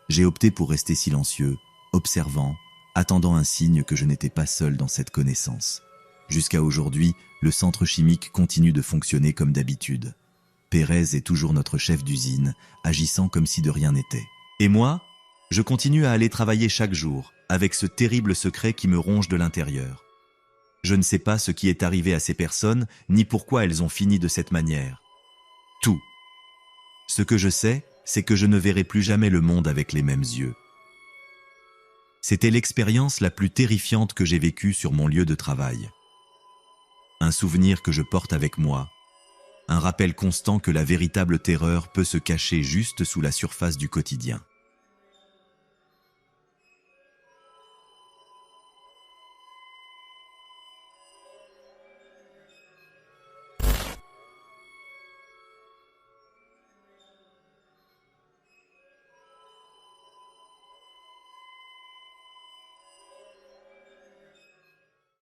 J'ai opté pour rester silencieux, observant, attendant un signe que je n'étais pas seul dans cette connaissance. Jusqu'à aujourd'hui, le centre chimique continue de fonctionner comme d'habitude. Pérez est toujours notre chef d'usine, agissant comme si de rien n'était. Et moi, je continue à aller travailler chaque jour, avec ce terrible secret qui me ronge de l'intérieur. Je ne sais pas ce qui est arrivé à ces personnes, ni pourquoi elles ont fini de cette manière. Tout. Ce que je sais, c'est que je ne verrai plus jamais le monde avec les mêmes yeux. C'était l'expérience la plus terrifiante que j'ai vécue sur mon lieu de travail. Un souvenir que je porte avec moi, un rappel constant que la véritable terreur peut se cacher juste sous la surface du quotidien.